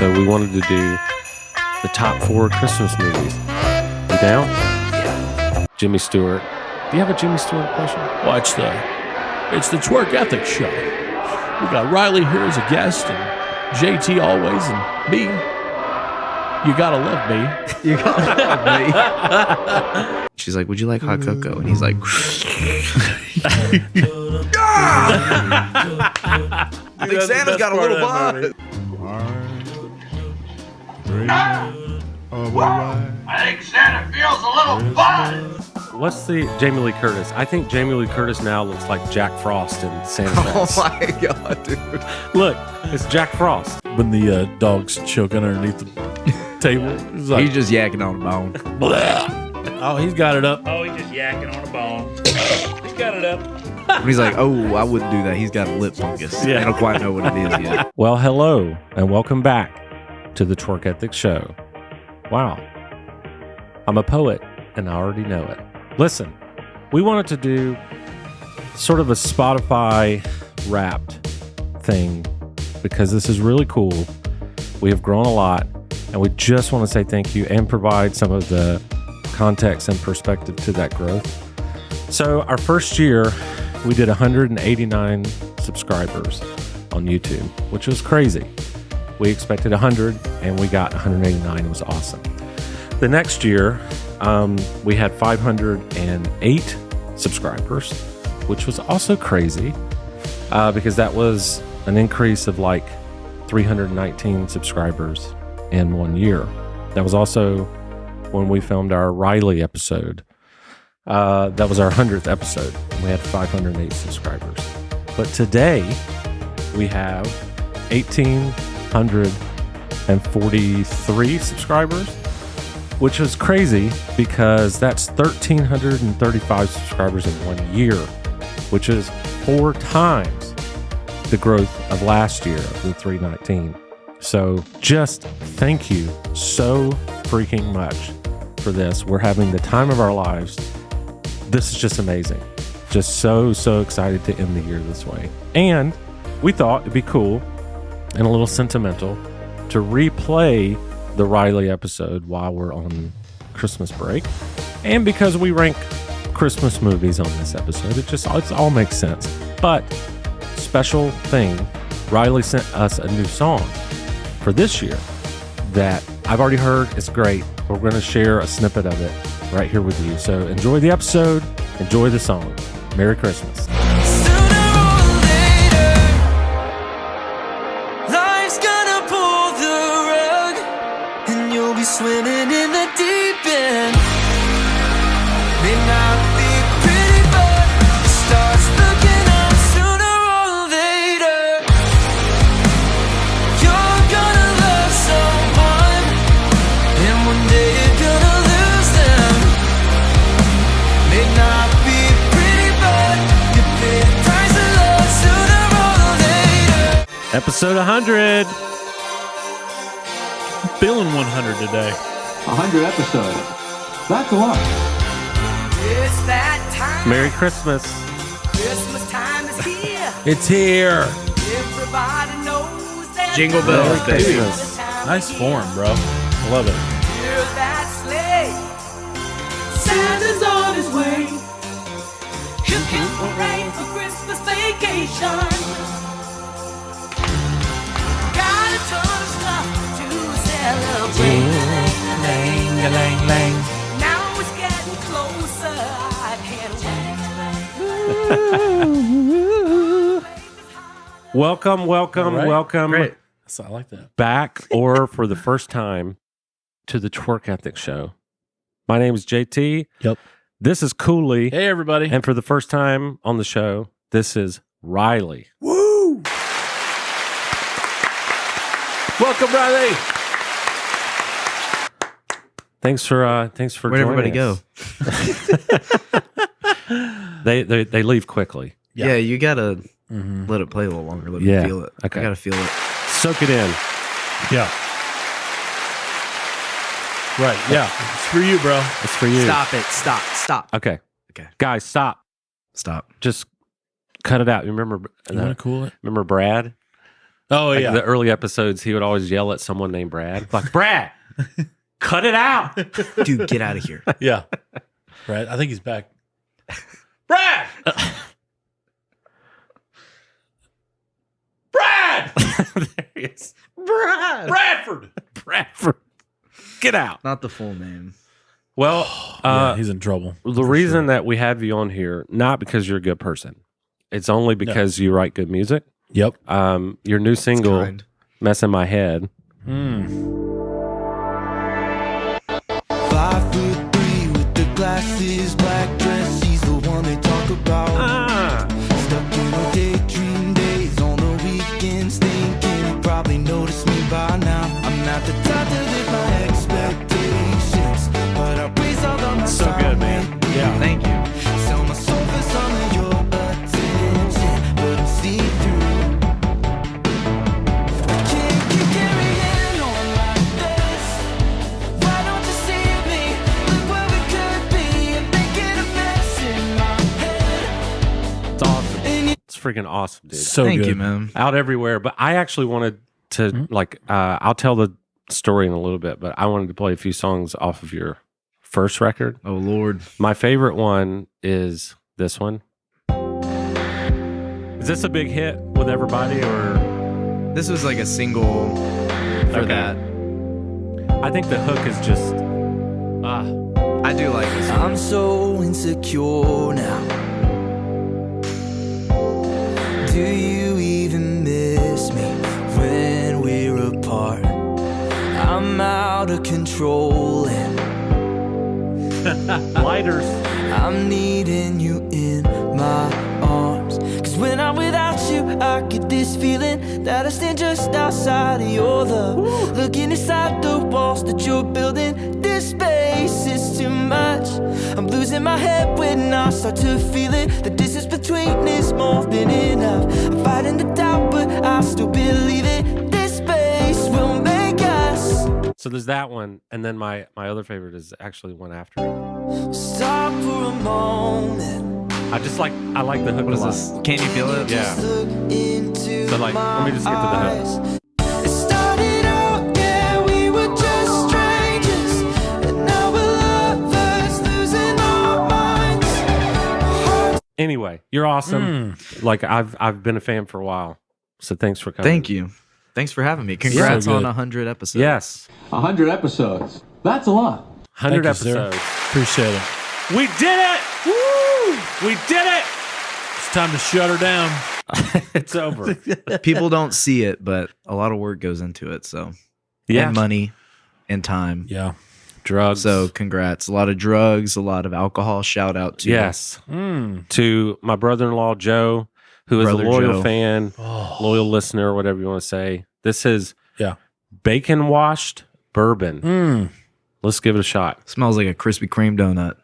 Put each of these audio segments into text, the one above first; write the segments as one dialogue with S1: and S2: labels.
S1: So we wanted to do the top 4 Christmas movies. You down?
S2: Yeah.
S1: Jimmy Stewart. Do you have a Jimmy Stewart impression?
S2: It's the Twerk Ethics Show. We got Riley here as a guest, and JT always, and me. You gotta love me.
S3: You gotta love me. She's like, would you like hot cocoa? And he's like, I think Santa's got a little buzz.
S4: I think Santa feels a little buzz.
S1: What's the Jamie Lee Curtis? I think Jamie Lee Curtis now looks like Jack Frost in Santa Claus.
S3: Oh my God, dude.
S1: Look, it's Jack Frost.
S2: When the dog's choking underneath the table, he's like,
S3: He's just yakking on the bone.
S2: oh, he's got it up.
S5: Oh, he's just yakking on a bone. He's got it up.
S3: And he's like, oh, I wouldn't do that. He's got a lip fungus.
S1: Yeah.
S3: I don't quite know what it is yet.
S1: Well, hello, and welcome back to the Twerk Ethics Show. Wow. I'm a poet, and I already know it. Listen, we wanted to do sort of a Spotify wrapped thing because this is really cool. We have grown a lot, and we just want to say thank you and provide some of the context and perspective to that growth. So our first year, we did 189 subscribers on YouTube, which was crazy. We expected 100, and we got 189. It was awesome. The next year, we had 508 subscribers, which was also crazy because that was an increase of like 319 subscribers in 1 year. That was also when we filmed our RYLY episode. That was our 100th episode. We had 508 subscribers. But today, we have 1,843 subscribers, which is crazy because that's 1,335 subscribers in 1 year, which is 4 times the growth of last year of the 319. So just thank you so freaking much for this. We're having the time of our lives. This is just amazing. Just so excited to end the year this way. And we thought it'd be cool and a little sentimental to replay the RYLY episode while we're on Christmas break. And because we rank Christmas movies on this episode, it all makes sense. But special thing, RYLY sent us a new song for this year that I've already heard. It's great. We're going to share a snippet of it right here with you. So enjoy the episode. Enjoy the song. Merry Christmas.
S6: Swimming in the deep end. May not be pretty, but the stars looking up sooner or later. You're gonna love someone, and one day you're gonna lose them. May not be pretty, but you pay the price of love sooner or later.
S1: Episode 100.
S2: Feeling 100 today.
S7: 100 episodes. That's a lot.
S6: It's that time.
S1: Merry Christmas.
S6: Christmas time is here.
S2: It's here.
S6: Everybody knows that.
S3: Jingle bells,
S1: Merry
S3: baby.
S1: Christmas.
S2: Nice form, bro. I love it.
S6: Hear that sleigh. Santa's on his way. You can arrange for Christmas vacation. Got a ton of stuff to celebrate. Now it's getting closer. I can't wait.
S1: Welcome,
S2: All right.
S1: welcome
S2: Great. I like that.
S1: back or for the first time to the Twerk Ethics Show. My name is JT.
S2: Yep.
S1: This is Cooley.
S2: Hey, everybody.
S1: And for the first time on the show, this is RYLY.
S2: Woo! Welcome, Riley.
S1: Thanks for
S3: Where'd everybody
S1: joining us. They leave quickly.
S3: Yeah, you gotta let it play a little longer. Let me
S1: Yeah.
S3: feel it.
S1: Okay.
S3: I gotta feel it.
S1: Soak it in.
S2: Yeah. Right. Yeah. It's for you, bro.
S1: It's for you.
S3: Stop it. Stop.
S1: Okay.
S3: Okay.
S1: Guys, stop.
S3: Stop.
S1: Just cut it out. You remember
S2: You want to cool it?
S1: remember Brad?
S2: Oh,
S1: Like
S2: yeah.
S1: the early episodes, he would always yell at someone named Brad. Like, Brad, cut it out.
S3: Dude, get out of here.
S2: Yeah. Brad, I think he's back.
S1: Brad! Brad! There he is.
S3: Brad.
S1: Bradford. Get out.
S3: Not the full name.
S1: Well,
S2: Yeah, he's in trouble.
S1: the reason that we have you on here, not because you're a good person. It's only because you write good music.
S2: Yep.
S1: Your new single,
S3: kind.
S1: Mess in My Head.
S6: 5'3" with the glasses, black dress. She's the one they talk about. Stuck in her daydream days on the weekends, thinking you probably noticed me by now. I'm not the type to live my expectations, but I raise all of my
S1: So good, man.
S2: Yeah.
S3: Thank you.
S6: Sell my soul for some of your attention, but I'm see-through. I can't keep carrying on like this. Why don't you see me? Look where we could be and making a mess in my head.
S1: It's awesome. It's freaking awesome, dude.
S2: So
S3: Thank
S2: good.
S3: you, man.
S1: Out everywhere. But I actually wanted to, I'll tell the story in a little bit, but I wanted to play a few songs off of your first record.
S3: Oh, Lord.
S1: My favorite one is this one. Is this a big hit with everybody, or
S3: This was like a single for
S1: Okay.
S3: that.
S1: I think the hook is just
S3: I do like this one.
S6: I'm so insecure now. Do you even miss me when we're apart? I'm out of control and
S1: lighters.
S6: I'm needing you in my arms. Cause when I'm without you, I get this feeling that I stand just outside of your love. Looking inside the walls that you're building. This space is too much. I'm losing my head when I start to feel it. The distance between is more than enough. I'm fighting the doubt, but I still believe it. This space will make us.
S1: So there's that one, and then my other favorite is actually one after it.
S6: Stop for a moment.
S1: I like the hook
S3: What
S1: a
S3: is
S1: lot.
S3: this? Can you feel it?
S1: Yeah.
S6: Look into
S1: So, like, let me just get to the hook.
S6: eyes. It started out, yeah, we were just strangers, and now we're lovers, losing our minds.
S1: Anyway, you're awesome. Like I've been a fan for a while, so thanks for coming.
S3: Thank you. Thanks for having me. Congrats
S2: So
S3: on
S2: good.
S3: 100 episodes.
S1: Yes,
S7: 100 episodes. That's a lot.
S1: 100
S2: Thank you, sir.
S1: episodes.
S2: Appreciate it.
S1: We did it! Woo! We did it!
S2: It's time to shut her down.
S1: It's over.
S3: People don't see it, but a lot of work goes into it. So,
S1: Yeah,
S3: and money and time.
S2: Yeah.
S1: drugs.
S3: So, congrats. A lot of drugs, a lot of alcohol. Shout out to
S1: yes, to my brother-in-law Joe, who is
S3: Brother
S1: a loyal
S3: Joe.
S1: fan,
S2: Oh.
S1: loyal listener, whatever you want to say. This is
S2: Yeah.
S1: bacon washed bourbon. Let's give it a shot.
S3: Smells like a Krispy Kreme donut.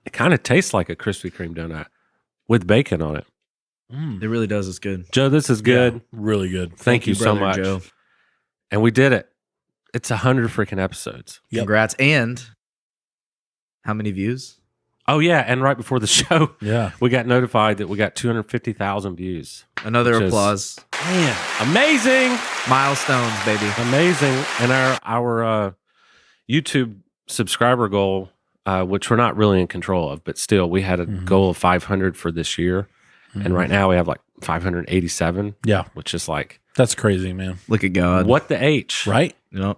S1: It kind of tastes like a Krispy Kreme donut with bacon on it.
S3: It really does. It's good.
S1: Joe, this is good.
S2: Yeah, really good.
S1: Thank you so
S3: Brother
S1: much.
S3: Joe.
S1: And we did it. It's 100 freaking episodes.
S2: Yep.
S3: Congrats. And how many views?
S1: Oh yeah, and right before the show,
S2: Yeah.
S1: we got notified that we got 250,000 views.
S3: Another
S1: Which is-
S3: applause.
S1: Man, amazing,
S3: Milestones, baby.
S1: amazing. And our YouTube subscriber goal, which we're not really in control of, but still, we had a goal of 500 for this year, and right now we have like 587.
S2: Yeah.
S1: Which is like
S2: That's crazy, man.
S3: Look at God.
S1: what the H,
S2: Right?
S3: Yep.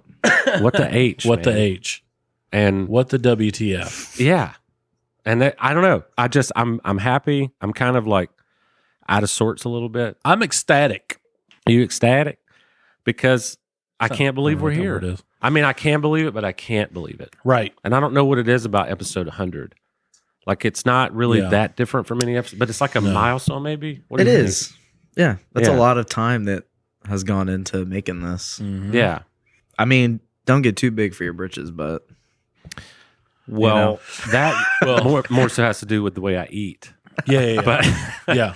S1: What the H,
S2: What the
S1: man.
S2: H?
S1: and
S2: What the WTF?
S1: yeah, and I don't know. I'm happy. I'm kind of like out of sorts a little bit.
S2: I'm ecstatic.
S1: Are you ecstatic? Because I can't believe we're
S2: I don't know
S1: here.
S2: what it is.
S1: I mean, I can believe it, but I can't believe it.
S2: Right.
S1: And I don't know what it is about episode 100. Like, it's not really
S2: Yeah.
S1: that different from any episode, but it's like a
S2: No.
S1: milestone, maybe. What do
S3: It
S1: you think?
S3: is. Yeah. That's
S1: Yeah.
S3: a lot of time that has gone into making this.
S2: Mhm.
S1: Yeah.
S3: I mean, don't get too big for your britches, but
S1: Well,
S3: know?
S1: that more so has to do with the way I eat.
S2: Yeah. Yeah.
S1: But
S2: Yeah.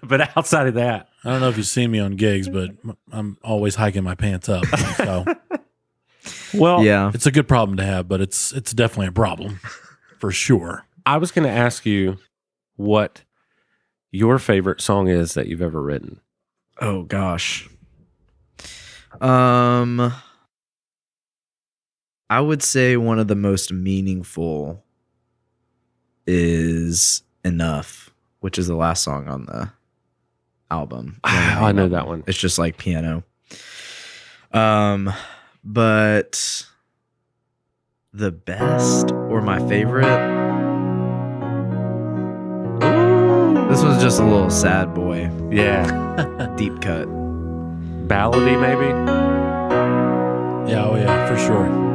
S1: but outside of that,
S2: I don't know if you've seen me on gigs, but I'm always hiking my pants up. So
S1: well,
S3: yeah.
S2: it's a good problem to have, but it's definitely a problem for sure.
S1: I was going to ask you what your favorite song is that you've ever written.
S3: Oh gosh. I would say one of the most meaningful is Enough, which is the last song on the album.
S1: I know that one.
S3: It's just like piano. But the best or my favorite, this was just a little sad boy,
S1: Yeah.
S3: deep cut.
S1: Ballady, maybe?
S2: Yeah, oh yeah, for sure.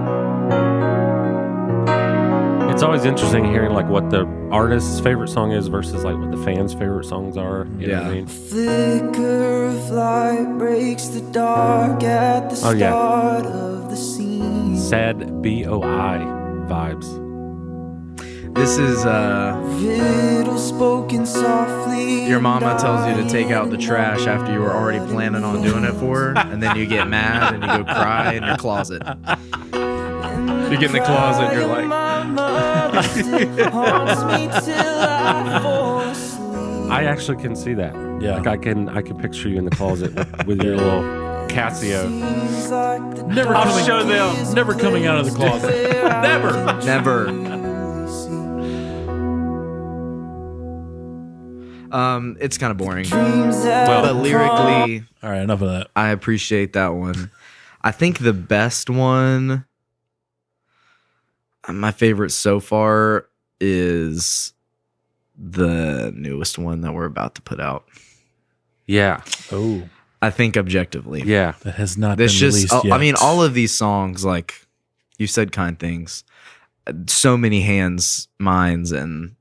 S1: It's always interesting hearing like what the artist's favorite song is versus like what the fans' favorite songs are. You know what I mean?
S6: Flicker of light breaks the dark at the
S1: Oh, yeah.
S6: start of the scene.
S1: Sad BOI vibes.
S3: This is
S6: Riddle spoken softly.
S3: your mama tells you to take out the trash after you were already planning on doing it for her, and then you get mad and you go cry in your closet. You get in the closet and you're like,
S1: I actually can see that.
S2: Yeah.
S1: Like I can picture you in the closet with your little Casio.
S2: Never
S1: show them.
S2: Never coming out of the closet. Never.
S3: never. It's kind of boring, but lyrically,
S2: All right, enough of that.
S3: I appreciate that one. I think the best one, my favorite so far, is the newest one that we're about to put out.
S1: Yeah.
S2: Oh,
S3: I think objectively.
S1: Yeah.
S2: that has not
S3: It's
S2: been
S3: just,
S2: released yet.
S3: I mean, all of these songs, like you said, kind things, so many hands, minds, and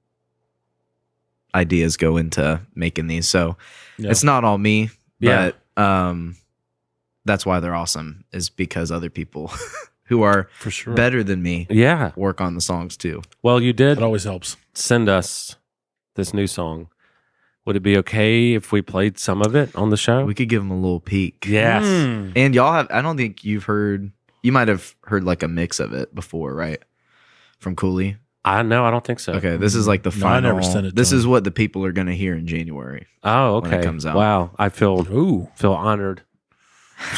S3: ideas go into making these. So
S2: Yeah.
S3: it's not all me,
S1: Yeah.
S3: but that's why they're awesome, is because other people who are
S2: for sure.
S3: better than me
S1: Yeah.
S3: work on the songs too.
S1: Well, you did
S2: It always helps.
S1: send us this new song. Would it be okay if we played some of it on the show?
S3: We could give them a little peek.
S1: Yes.
S3: And y'all have, I don't think you've heard, you might have heard like a mix of it before, right? From Cooley.
S1: I don't think so.
S3: Okay, this is like the
S2: No, I
S3: final.
S2: never sent it to
S3: This is
S2: him.
S3: what the people are going to hear in January.
S1: Oh,
S3: When it
S1: okay.
S3: comes out.
S1: Wow. I feel
S2: Ooh,
S1: honored.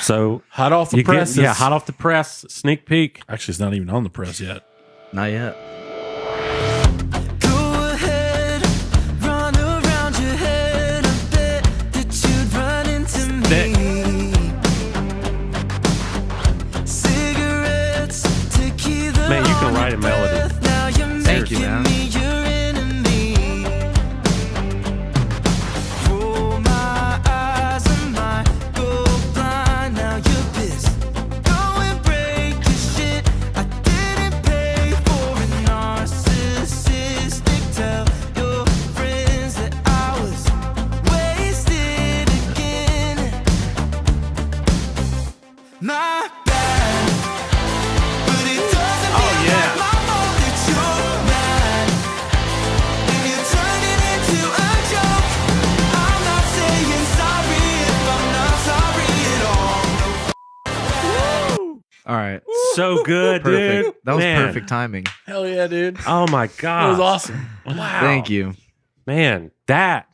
S1: So
S2: hot off the
S1: you
S2: press.
S1: get, yeah, hot off the press, sneak peek.
S2: Actually, it's not even on the press yet.
S3: Not yet.
S6: Go ahead, run around your head. I bet that you'd run into me. Cigarettes, tequila.
S1: Man, you can write a melody.
S6: Now you're
S3: Thank you,
S6: making
S3: man.
S6: me your enemy. Roll my eyes and might go blind. Now you're pissed. Go and break your shit. I didn't pay for a narcissistic. Tell your friends that I was wasted again. My bad, but it doesn't mean
S1: yeah.
S6: my fault that you're mad. And you turn it into a joke. I'm not saying sorry if I'm not sorry at all.
S3: All right.
S1: So good,
S3: Perfect.
S1: dude.
S3: That was
S1: Man.
S3: perfect timing.
S2: Hell yeah, dude.
S1: Oh my god.
S2: That was awesome.
S1: Wow.
S3: Thank you.
S1: Man, that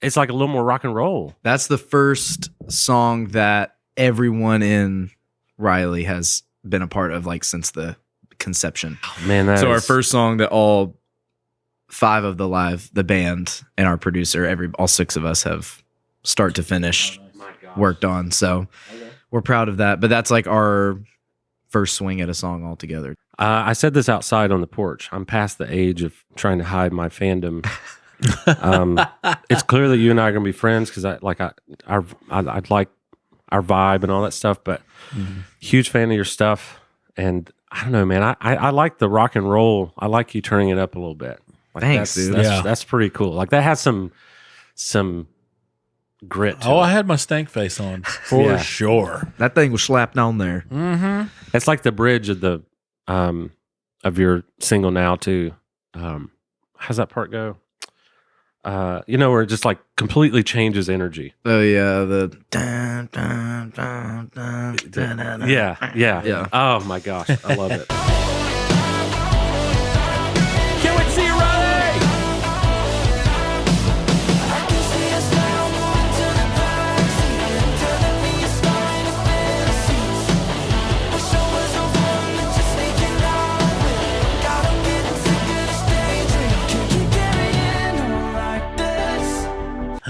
S1: it's like a little more rock and roll.
S3: That's the first song that everyone in Riley has been a part of, like, since the conception.
S1: Man, that
S3: So our
S1: is-
S3: first song that all 5 of the band and our producer, all 6 of us have start to finish worked on. So we're proud of that. But that's like our first swing at a song altogether.
S1: I said this outside on the porch. I'm past the age of trying to hide my fandom. It's clear that you and I are going to be friends because I like I'd like our vibe and all that stuff. But huge fan of your stuff, and I don't know, man. I like the rock and roll. I like you turning it up a little bit. Like
S3: Thanks,
S1: that's,
S3: dude.
S1: That's,
S2: Yeah.
S1: that's pretty cool. Like that has some grit. To
S2: Oh,
S1: it.
S2: I had my stank face on for
S1: Yeah.
S2: sure.
S3: That thing was slapped on there.
S1: It's like the bridge of the of your single now too. How's that part go? Where it just like completely changes energy.
S3: Oh yeah, the dun, dun, dun, dun, dun, dun, dun.
S1: Yeah.
S3: Yeah.
S1: Oh my gosh, I love it.
S2: Can't wait to see you, Riley.
S6: I can see us now moving to the back.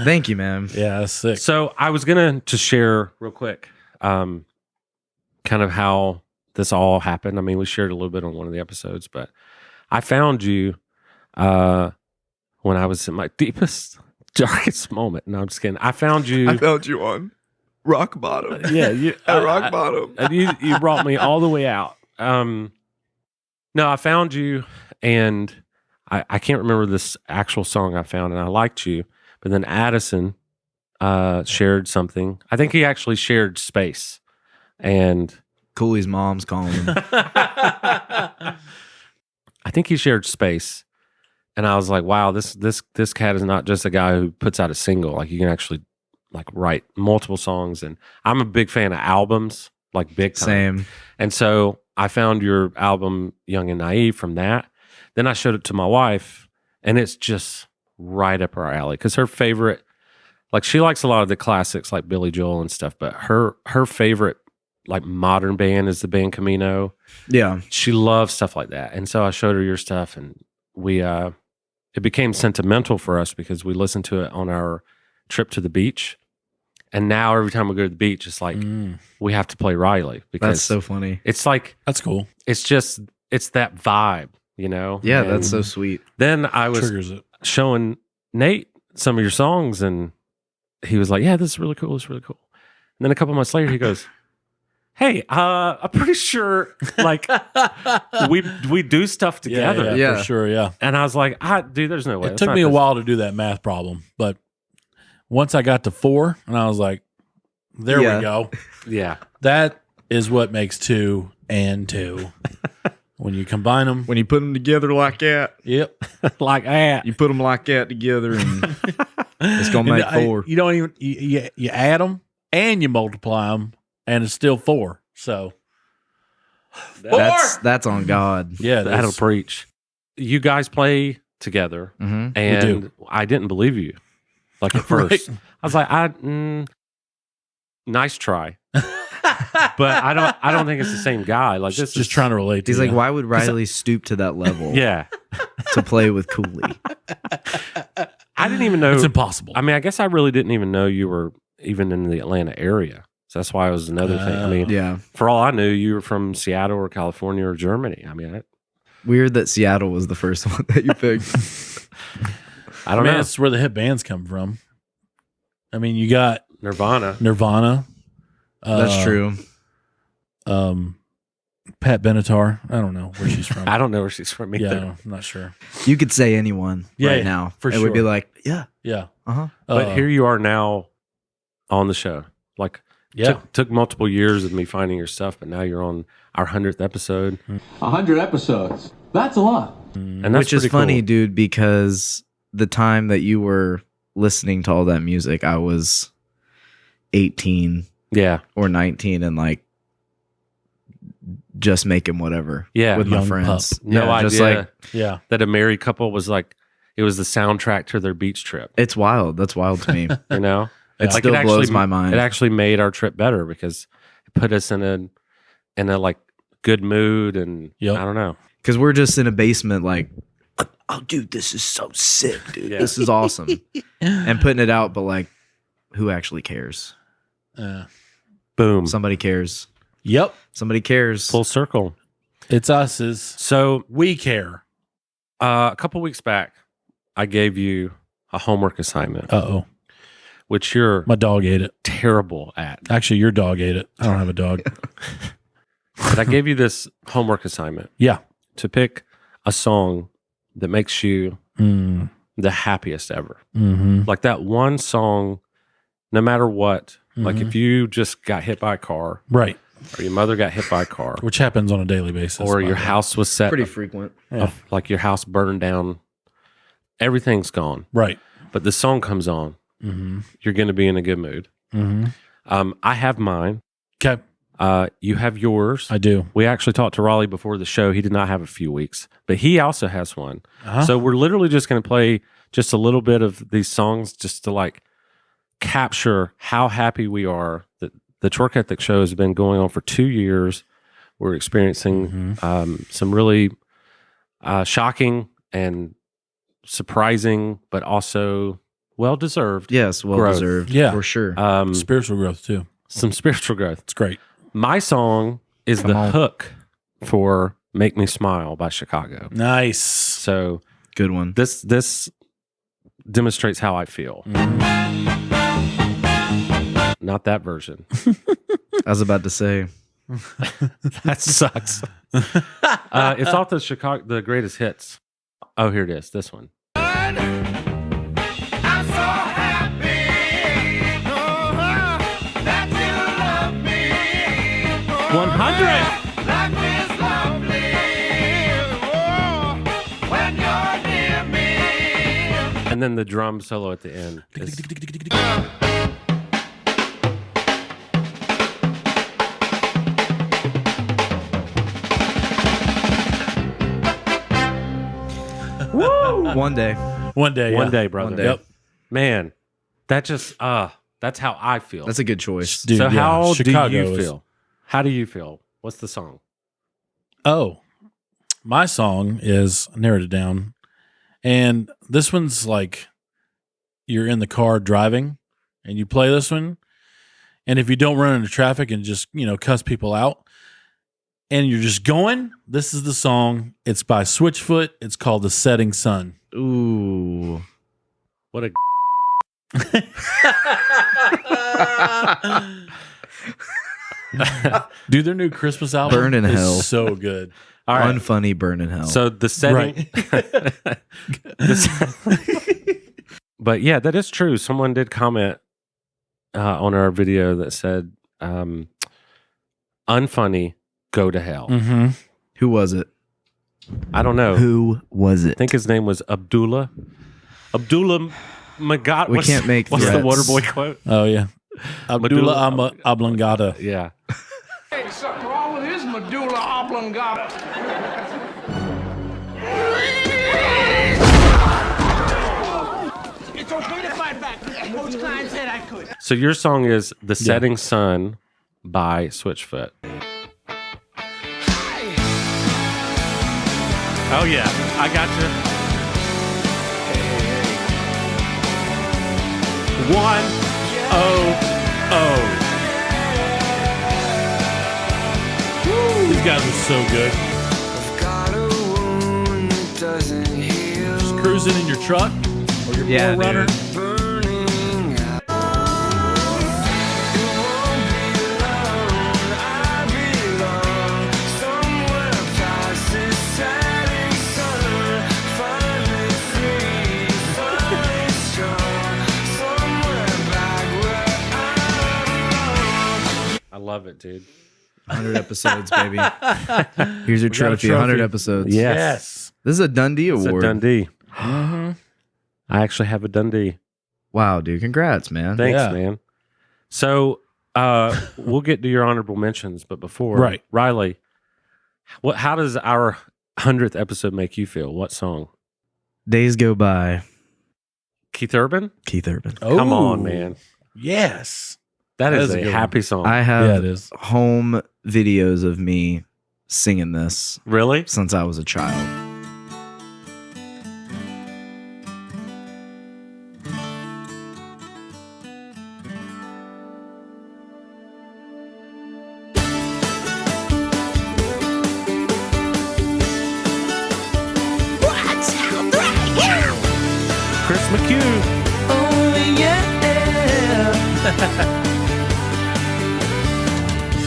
S3: Thank you, man.
S2: Yeah, that's sick.
S1: So I was gonna just share real quick, kind of how this all happened. I mean, we shared a little bit on one of the episodes, but I found you when I was in my deepest, darkest moment. No, I'm just kidding. I found you.
S3: I found you on rock bottom.
S1: Yeah, you,
S3: At rock bottom.
S1: and you brought me all the way out. No, I found you, and I can't remember this actual song I found, and I liked you. But then Addison shared something. I think he actually shared Space, and
S3: Cooley's mom's calling him.
S1: I think he shared Space, and I was like, wow, this cat is not just a guy who puts out a single. Like, you can actually like write multiple songs, and I'm a big fan of albums, like big time.
S3: Same.
S1: And so I found your album Young and Naive from that. Then I showed it to my wife, and it's just right up her alley, because her favorite, like, she likes a lot of the classics like Billy Joel and stuff, but her favorite like modern band is the band Camino.
S3: Yeah.
S1: She loves stuff like that. And so I showed her your stuff, and we it became sentimental for us because we listened to it on our trip to the beach. And now every time we go to the beach, it's like we have to play Riley, because
S3: That's so funny.
S1: it's like,
S2: That's cool.
S1: it's that vibe, you know?
S3: Yeah,
S1: And
S3: that's so sweet.
S1: then I was
S2: Triggers it.
S1: showing Nate some of your songs, and he was like, yeah, this is really cool. It's really cool. And then a couple months later, he goes, hey, I'm pretty sure like we do stuff together.
S3: Yeah.
S2: for sure. Yeah.
S1: And I was like, dude, there's no way.
S2: It
S1: That's
S2: took
S1: not
S2: me a
S1: this.
S2: while to do that math problem, but once I got to 4, and I was like, there
S3: Yeah.
S2: we go.
S1: Yeah.
S2: That is what makes 2 and 2. When you combine them,
S3: When you put them together like that,
S2: yep.
S1: Like that.
S3: you put them like that together, and it's gonna make 4.
S2: You don't even you add them and you multiply them, and it's still 4. So
S3: That's on God.
S2: yeah,
S1: That'll preach. You guys play together,
S3: Mm-hmm.
S1: and
S2: do.
S1: I didn't believe you. Like at first, I was like, nice try, but I don't think it's the same guy. Like, this
S2: just
S1: is
S2: trying to relate. To
S3: He's like,
S2: you.
S3: why would Riley stoop to that level
S1: Yeah,
S3: to play with Cooley?
S1: I didn't even know.
S2: It's impossible.
S1: I mean, I guess I really didn't even know you were even in the Atlanta area. So that's why it was another thing. I mean,
S3: Yeah.
S1: for all I knew, you were from Seattle or California or Germany. I mean,
S3: Weird that Seattle was the first one that you picked.
S1: I don't
S2: Man,
S1: know.
S2: that's where the hip bands come from. I mean, you got
S1: Nirvana.
S2: Nirvana.
S3: That's true.
S2: Pat Benatar. I don't know where she's from.
S1: I don't know where she's from either.
S2: Yeah, I'm not sure.
S3: You could say anyone
S2: Yeah,
S3: right now.
S2: for
S3: It would be
S2: sure.
S3: like, yeah,
S2: Yeah,
S3: uh-huh.
S1: But here you are now on the show. Like,
S2: yeah.
S1: took multiple years of me finding your stuff, but now you're on our 100th episode.
S7: 100 episodes. That's a lot.
S1: And that's
S3: Which is
S1: pretty
S3: funny,
S1: cool.
S3: dude, because the time that you were listening to all that music, I was 18
S1: Yeah.
S3: or 19 and like just making whatever
S1: Yeah.
S3: with my
S2: Young
S3: friends.
S2: pup.
S1: No
S3: Yeah,
S1: idea
S3: just like
S2: Yeah.
S1: that a married couple was like, it was the soundtrack to their beach trip,
S3: it's wild. That's wild to me.
S1: you know?
S3: It
S1: Like,
S3: still
S1: it
S3: blows
S1: actually-
S3: my mind.
S1: It actually made our trip better because it put us in a like good mood, and
S2: Yep.
S1: I don't know.
S3: Because we're just in a basement like, oh, dude, this is so sick, dude.
S1: Yeah.
S3: This is awesome. And putting it out, but like, who actually cares?
S1: Boom.
S3: Somebody cares.
S2: Yep.
S3: Somebody cares.
S1: Full circle.
S2: It's us. Is
S1: So
S2: we care.
S1: a couple weeks back, I gave you a homework assignment,
S2: Oh,
S1: which you're
S2: my dog ate it.
S1: terrible at.
S2: Actually, your dog ate it. I don't have a dog.
S1: But I gave you this homework assignment
S2: Yeah.
S1: to pick a song that makes you
S2: Mm,
S1: the happiest ever.
S2: mm-hmm.
S1: Like that one song, no matter what. Like
S2: Mhm.
S1: if you just got hit by a car,
S2: Right.
S1: or your mother got hit by a car,
S2: Which happens on a daily basis.
S1: or
S2: by
S1: your
S2: the way.
S1: house was set,
S3: Pretty frequent.
S2: Yeah.
S1: like your house burned down, everything's gone.
S2: Right.
S1: But the song comes on,
S2: Mm-hmm.
S1: you're going to be in a good mood.
S2: Mm-hmm.
S1: I have mine.
S2: Okay.
S1: You have yours.
S2: I do.
S1: We actually talked to Raleigh before the show. He did not have a few weeks, but he also has one.
S2: Uh-huh.
S1: So we're literally just going to play just a little bit of these songs just to like capture how happy we are that the Twerk Ethic show has been going on for 2 years. We're experiencing some really shocking and surprising, but also well deserved.
S3: Yes, well
S1: Growth.
S3: deserved.
S2: Yeah.
S3: For sure.
S2: Spiritual growth too.
S1: Some spiritual growth.
S2: It's great.
S1: My song is
S3: Come
S1: the
S3: on.
S1: hook for "Make Me Smile" by Chicago.
S2: Nice.
S1: So
S3: Good one.
S1: this demonstrates how I feel. Not that version.
S3: I was about to say.
S1: That sucks. It's off the greatest hits. Oh, here it is. This one.
S4: I'm so happy that you love me.
S1: 100.
S4: Life is lovely when you're near me.
S1: And then the drum solo at the end. is-
S3: One day.
S2: One day.
S1: One
S2: yeah.
S1: day, brother.
S3: One day.
S2: Yep.
S1: Man, that just that's how I feel.
S3: That's a good choice.
S2: Dude,
S1: so
S2: yeah,
S1: how
S2: Chicago
S1: do you
S2: is-
S1: feel? How do you feel? What's the song?
S2: Oh, my song is, I narrowed it down. And this one's like you're in the car driving and you play this one. And if you don't run into traffic and just, cuss people out and you're just going, this is the song. It's by Switchfoot. It's called The Setting Sun.
S3: Ooh.
S1: What a
S2: Dude, their new Christmas album
S3: Burn in
S2: is
S3: Hell.
S2: so good.
S1: all right.
S3: Unfunny burn in hell.
S1: So the setting, but yeah, that is true. Someone did comment on our video that said, "Unfunny, go to hell."
S2: Mm-hmm.
S3: Who was it?
S1: I don't know.
S3: Who was
S1: I
S3: it?
S1: think his name was Abdullah. Abdullah Magat.
S3: We can't make
S1: What's the
S3: threats.
S1: Waterboy quote?
S2: Oh, yeah. Abdullah
S1: Medulla-
S2: Oblongata.
S1: Yeah.
S4: Hey, something wrong with his medulla oblongata. It's okay to fight back. Coach Klein said I could.
S1: So your song is "The Setting Sun" by Switchfoot. Oh yeah, I got you. 100.
S2: These guys are so good. Just cruising in your truck or your
S3: Yeah,
S2: runner.
S3: dude.
S1: I love it, dude.
S3: 100 episodes, baby. Here's your
S1: We got a
S3: trophy. 100
S1: trophy.
S3: episodes.
S1: Yes.
S3: This is a Dundee
S1: It's a
S3: award.
S1: Dundee. I actually have a Dundee.
S3: Wow, dude. Congrats, man.
S1: Thanks,
S2: Yeah.
S1: man. So we'll get to your honorable mentions, but before,
S2: Right.
S1: Riley, how does our 100th episode make you feel? What song?
S3: Days Go By.
S1: Keith Urban?
S3: Keith Urban.
S1: Come on,
S2: Oh,
S1: man.
S2: Yes.
S1: That
S2: That
S1: is
S2: is a
S1: a
S2: good
S1: happy song.
S3: I
S2: Yeah, it
S3: have
S2: is.
S3: home videos of me singing this
S1: Really?
S3: since I was a child.
S1: Chris McHugh.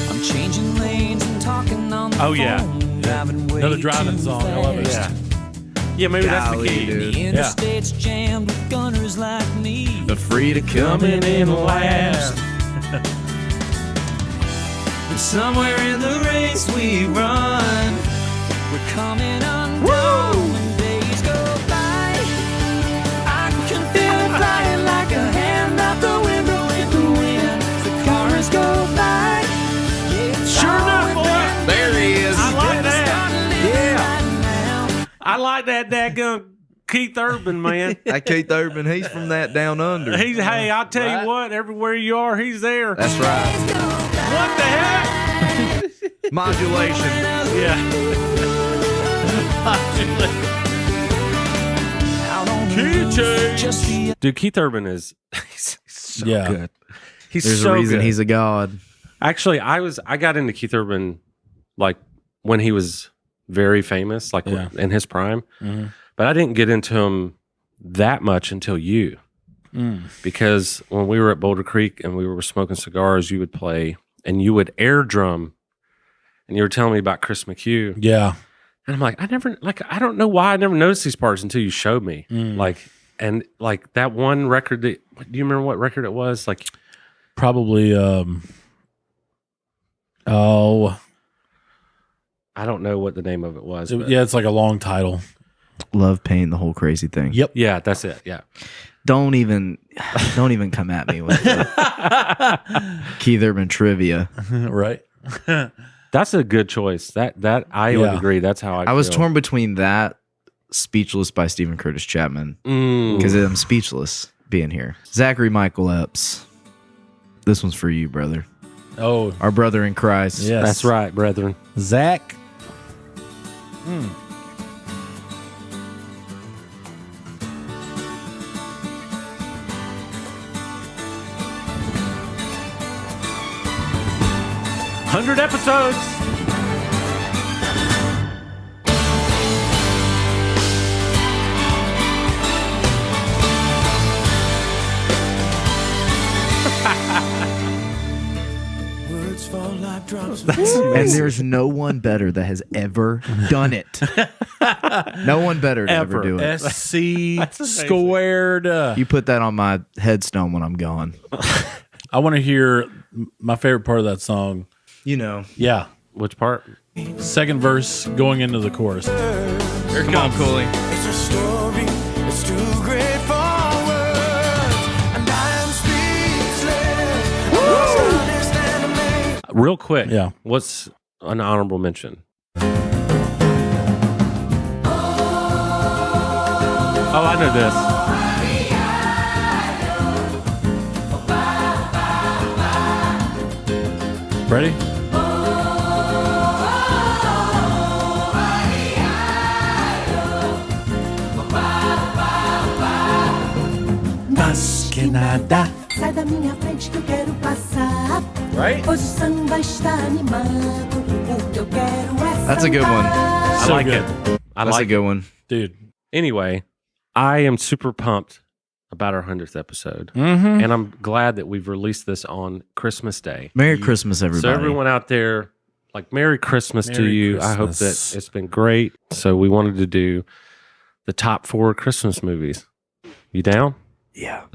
S6: I'm changing lanes and talking on the
S1: Oh, yeah.
S6: phone, driving way
S2: Another driving
S6: too
S2: song. I love it.
S6: fast.
S1: Yeah, maybe that's the
S3: Golly,
S1: key.
S3: dude.
S6: The interstate's jammed with gunners like me.
S3: But free to come in last.
S6: And somewhere in the race we run, we're coming undone when days go by. I can feel it flying like a hand out the window in the wind. The cars go by. Yeah, it's
S1: Sure enough,
S6: all
S1: boy.
S6: within
S3: There he is.
S1: I like
S6: Start
S1: that.
S6: living right now.
S1: I like that daggone Keith Urban, man.
S3: That Keith Urban, he's from that down under.
S1: Hey, I'll tell you what, everywhere you are, he's there.
S3: That's right.
S1: What the heck?
S3: Modulation.
S1: Yeah.
S6: Out on
S2: Key change.
S6: Just the
S1: Dude, Keith Urban is he's so
S2: Yeah.
S1: good. He's
S3: There's
S1: so
S3: a reason
S1: good.
S3: he's a god.
S1: Actually, I got into Keith Urban like when he was very famous, like
S2: Yeah.
S1: in his prime.
S2: Mhm.
S1: But I didn't get into him that much until you.
S2: Mm.
S1: Because when we were at Boulder Creek and we were smoking cigars, you would play and you would air drum, and you were telling me about Chris McHugh,
S2: Yeah.
S1: and I'm like, I don't know why I never noticed these parts until you showed me.
S2: Mm.
S1: And that one record. Do you remember what record it was? Like,
S2: Probably.
S1: I don't know what the name of it was. but-
S2: Yeah, it's like a long title.
S3: Love, pain, the whole crazy thing.
S2: Yep.
S1: yeah, that's it. Yeah,
S3: Don't even come at me with the Keith Urban trivia.
S2: Right.
S1: that's a good choice. That I would
S2: Yeah.
S1: agree. That's how I
S3: I was
S1: feel.
S3: torn between that, Speechless by Stephen Curtis Chapman,
S1: Mm.
S3: because I'm speechless being here. Zachary Michael Epps. This one's for you, brother.
S2: Oh,
S3: Our brother in Christ.
S2: yes.
S1: That's right, brethren.
S2: Zach.
S1: $100 episodes.
S6: words fall like drops.
S3: And there's no one better that has ever done it. No one better to ever do it.
S2: SC squared.
S3: You put that on my headstone when I'm gone.
S2: I want to hear my favorite part of that song.
S3: You know.
S2: Yeah.
S1: Which part?
S2: Second verse going into the chorus.
S3: Here come on, Cooley.
S6: It's a story that's too great for words, and I am speechless. Lost understanding me.
S1: Real quick.
S2: Yeah.
S1: What's an honorable mention? Oh, I know this.
S2: Ready? Mas que nada.
S8: Sai da minha frente que eu quero passar.
S2: Right?
S8: Pois o samba está animado. O que eu quero é
S3: That's a good one.
S1: I
S2: So
S1: like
S2: good.
S1: it. I
S3: That's
S1: like
S3: a good one.
S2: Dude.
S1: Anyway, I am super pumped about our 100th episode.
S2: Mm-hmm.
S1: And I'm glad that we've released this on Christmas Day.
S3: Merry Christmas, everybody.
S1: So everyone out there, like Merry Christmas to
S2: Merry
S1: you. I hope
S2: Christmas.
S1: that it's been great. So we wanted to do the top 4 Christmas movies. You down?
S3: Yeah.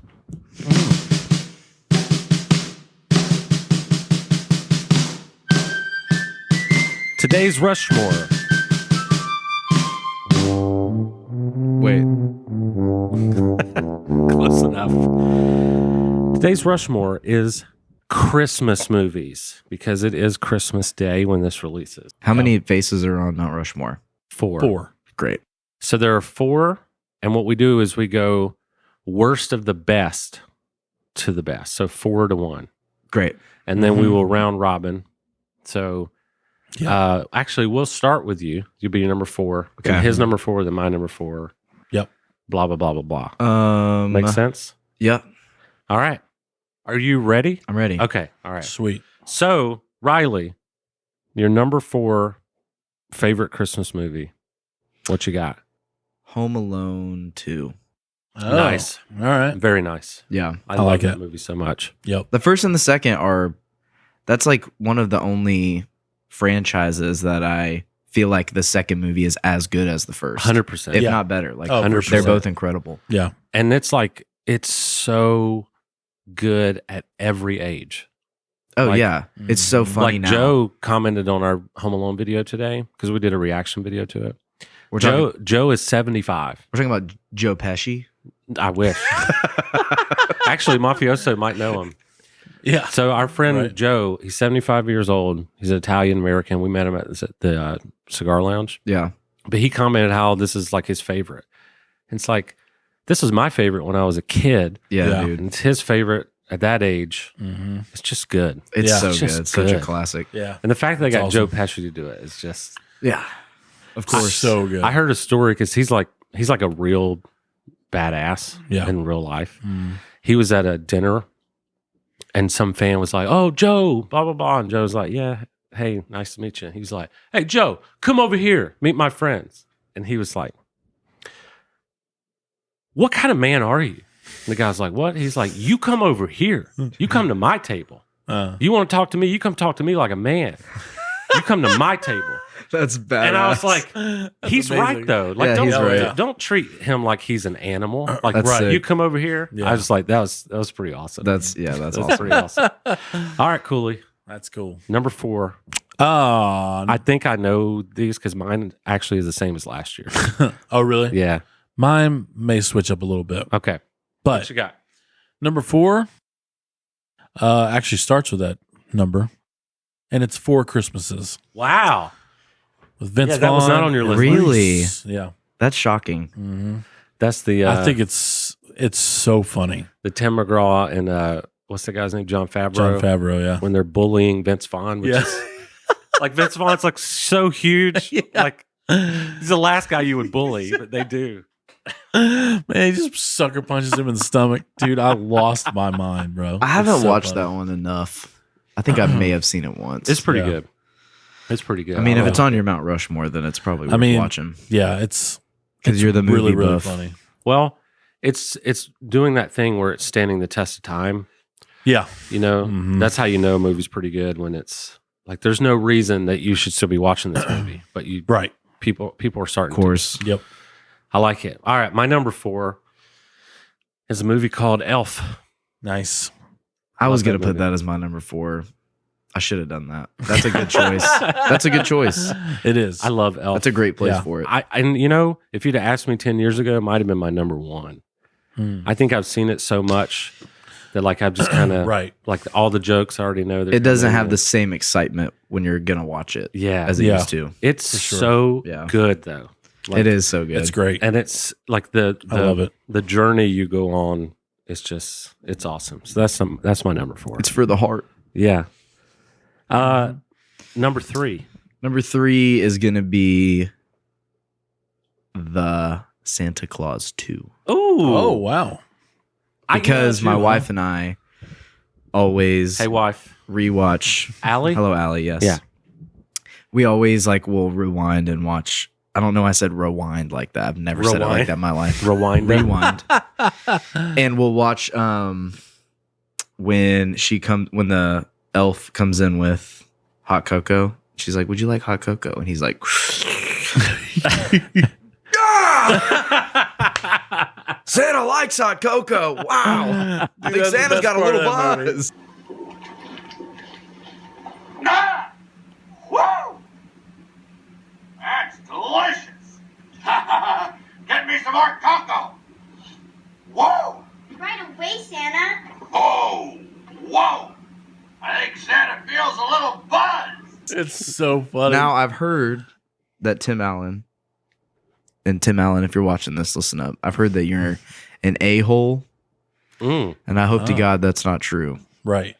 S1: Today's Rushmore.
S3: Wait.
S1: Close enough. Today's Rushmore is Christmas movies because it is Christmas Day when this releases.
S3: How many faces are on Mount Rushmore?
S1: 4.
S2: 4.
S3: Great.
S1: So there are 4, and what we do is we go worst of the best to the best. So 4 to 1.
S3: Great.
S1: And then we
S2: Mhm.
S1: will round robin. So actually, we'll start with you. You'll be your number 4.
S3: Okay.
S1: His number 4, then my number 4.
S2: Yep.
S1: Blah, blah, blah, blah, blah. Makes sense?
S3: Yeah.
S1: All right. Are you ready?
S3: I'm ready.
S1: Okay. All right.
S2: Sweet.
S1: So, Riley, your number 4 favorite Christmas movie. What you got?
S3: Home Alone 2.
S2: Oh,
S1: Nice.
S2: All right.
S1: Very nice.
S3: Yeah.
S1: I
S2: like
S1: like that
S2: it.
S1: movie so much.
S2: Yep.
S3: The first and the second that's like one of the only franchises that I feel like the second movie is as good as the first.
S1: 100%.
S3: If
S2: Yeah.
S3: not better. Like
S2: Oh, for
S1: 100%.
S3: they're
S2: sure.
S3: both incredible.
S2: Yeah.
S1: And it's like, it's so good at every age.
S3: Oh
S1: Like-
S3: yeah. It's so funny
S1: like
S3: now.
S1: Joe commented on our Home Alone video today because we did a reaction video to it.
S3: we're talking,
S1: Joe is 75.
S3: we're talking about Joe Pesci.
S1: I wish. Actually, Mafioso might know him.
S2: Yeah.
S1: So our friend
S2: Right.
S1: Joe, he's 75 years old. He's an Italian American. We met him at the cigar lounge.
S3: Yeah.
S1: But he commented how this is like his favorite. It's like, this was my favorite when I was a kid.
S3: Yeah,
S2: Yeah.
S3: dude.
S1: And it's his favorite at that age.
S2: Mm-hmm.
S1: It's just good.
S3: It's
S2: Yeah.
S3: so
S1: It's
S3: good.
S1: just
S3: It's such a
S1: good.
S3: classic.
S2: Yeah.
S1: And the fact that they got
S2: That's
S1: Joe
S2: awesome.
S1: Pesci to do it is just.
S3: Yeah. Of course.
S2: So good.
S1: I heard a story because he's like a real badass
S2: Yeah.
S1: in real life.
S2: Mm.
S1: He was at a dinner and some fan was like, "Oh, Joe, blah, blah, blah." And Joe's like, "Yeah, hey, nice to meet you." He's like, "Hey, Joe, come over here, meet my friends." And he was like, "What kind of man are you?" And the guy's like, "What?" He's like, "You come over here. You come to my table. You want to talk to me? You come talk to me like a man. You come to my table."
S3: That's bad.
S1: And I was like, he's
S2: amazing.
S1: right though. Like,
S3: Yeah,
S1: don't,
S3: he's right.
S1: don't treat him like he's an animal. Like,
S3: That's
S1: right,
S3: sick.
S1: you come over here.
S2: Yeah.
S1: I was like, that was pretty awesome.
S3: that's
S1: That's
S3: awesome.
S1: pretty awesome. All right, Cooley.
S2: That's cool.
S1: Number 4.
S2: I
S1: I think I know these because mine actually is the same as last year.
S2: oh really?
S1: Yeah.
S2: Mine may switch up a little bit,
S1: Okay.
S2: but
S1: What you got?
S2: number 4 actually starts with that number, and it's 4 Christmases
S1: Wow.
S2: with Vince
S1: Yeah, that was
S2: Vaughn.
S1: not on your list.
S3: Really?
S2: Yeah.
S3: That's shocking.
S2: hmm
S1: That's the
S2: I think it's so funny.
S1: the Tim McGraw and what's the guy's name? John Favreau.
S2: John Favreau, yeah.
S1: When they're bullying Vince Vaughn, which
S2: Yeah.
S1: is like Vince Vaughn's like so huge.
S2: Yeah.
S1: Like he's the last guy you would bully, but they do.
S2: Man, he just sucker punches him in the stomach. Dude, I lost my mind, bro.
S3: I haven't
S2: It's so
S3: watched
S2: funny.
S3: that one enough. I think I may have seen it once.
S1: It's pretty
S2: Yeah.
S1: good. It's pretty good.
S3: I mean, if
S1: love
S3: it's on your Mount Rushmore, then it's probably worth
S2: mean,
S3: watching.
S2: Yeah, it's
S3: Because you're the movie
S2: really, really
S3: buff.
S2: funny.
S1: it. Well, it's doing that thing where it's standing the test of time.
S2: Yeah.
S1: You know,
S2: Mhm.
S1: that's how you know a movie's pretty good when it's like there's no reason that you should still be watching this movie, but you
S2: Right.
S1: people are starting.
S3: Of course.
S2: Yep.
S1: I like it. All right, my number 4 is a movie called Elf.
S2: Nice.
S3: I was
S1: Love
S3: going
S1: that
S3: to put
S1: movie.
S3: that as my number 4. I should have done that. That's a good choice. That's a good choice.
S2: It is.
S1: I love Elf.
S3: That's a great place
S2: Yeah.
S3: for it.
S1: And you know, if you'd have asked me 10 years ago, it might have been my number 1.
S2: Hmm.
S1: I think I've seen it so much that like I've just kind of
S2: Right.
S1: like all the jokes I already know.
S3: It doesn't have the same excitement when you're going to watch it
S1: Yeah.
S3: as it
S2: Yeah.
S3: used to.
S1: It's
S2: For sure.
S1: so
S3: Yeah.
S1: good though. Like,
S3: It is so good.
S2: It's great.
S1: and it's like the
S2: I love it.
S1: the journey you go on. It's awesome. So that's my number 4.
S3: It's for the heart.
S1: Yeah. Number 3.
S3: Number 3 is going to be The Santa Claus 2.
S1: Ooh.
S2: Oh, wow.
S3: Because my wife and I always
S1: Hey, wife.
S3: rewatch.
S1: Allie?
S3: Hello, Allie. Yes.
S1: Yeah.
S3: We always like will rewind and watch. I don't know. why I said rewind like that. I've never said it
S1: Rewind.
S3: like that in my life.
S1: Rewind.
S3: Rewind. And we'll watch when the elf comes in with hot cocoa. She's like, "Would you like hot cocoa?" And he's like, "Santa likes hot cocoa." Wow. I think
S2: that's the
S3: Santa's
S2: best
S3: got a
S2: part
S3: little
S2: of that movie.
S3: buzz.
S4: Ah! Woo! That's delicious. Get me some more cocoa. Whoa!
S9: Right away, Santa.
S4: Oh! Whoa! I think Santa feels a little buzz.
S2: It's so funny.
S3: Now I've heard that Tim Allen, if you're watching this, listen up. I've heard that you're an a-hole,
S1: Mm.
S3: and I hope to
S2: Oh.
S3: God that's not true.
S2: right.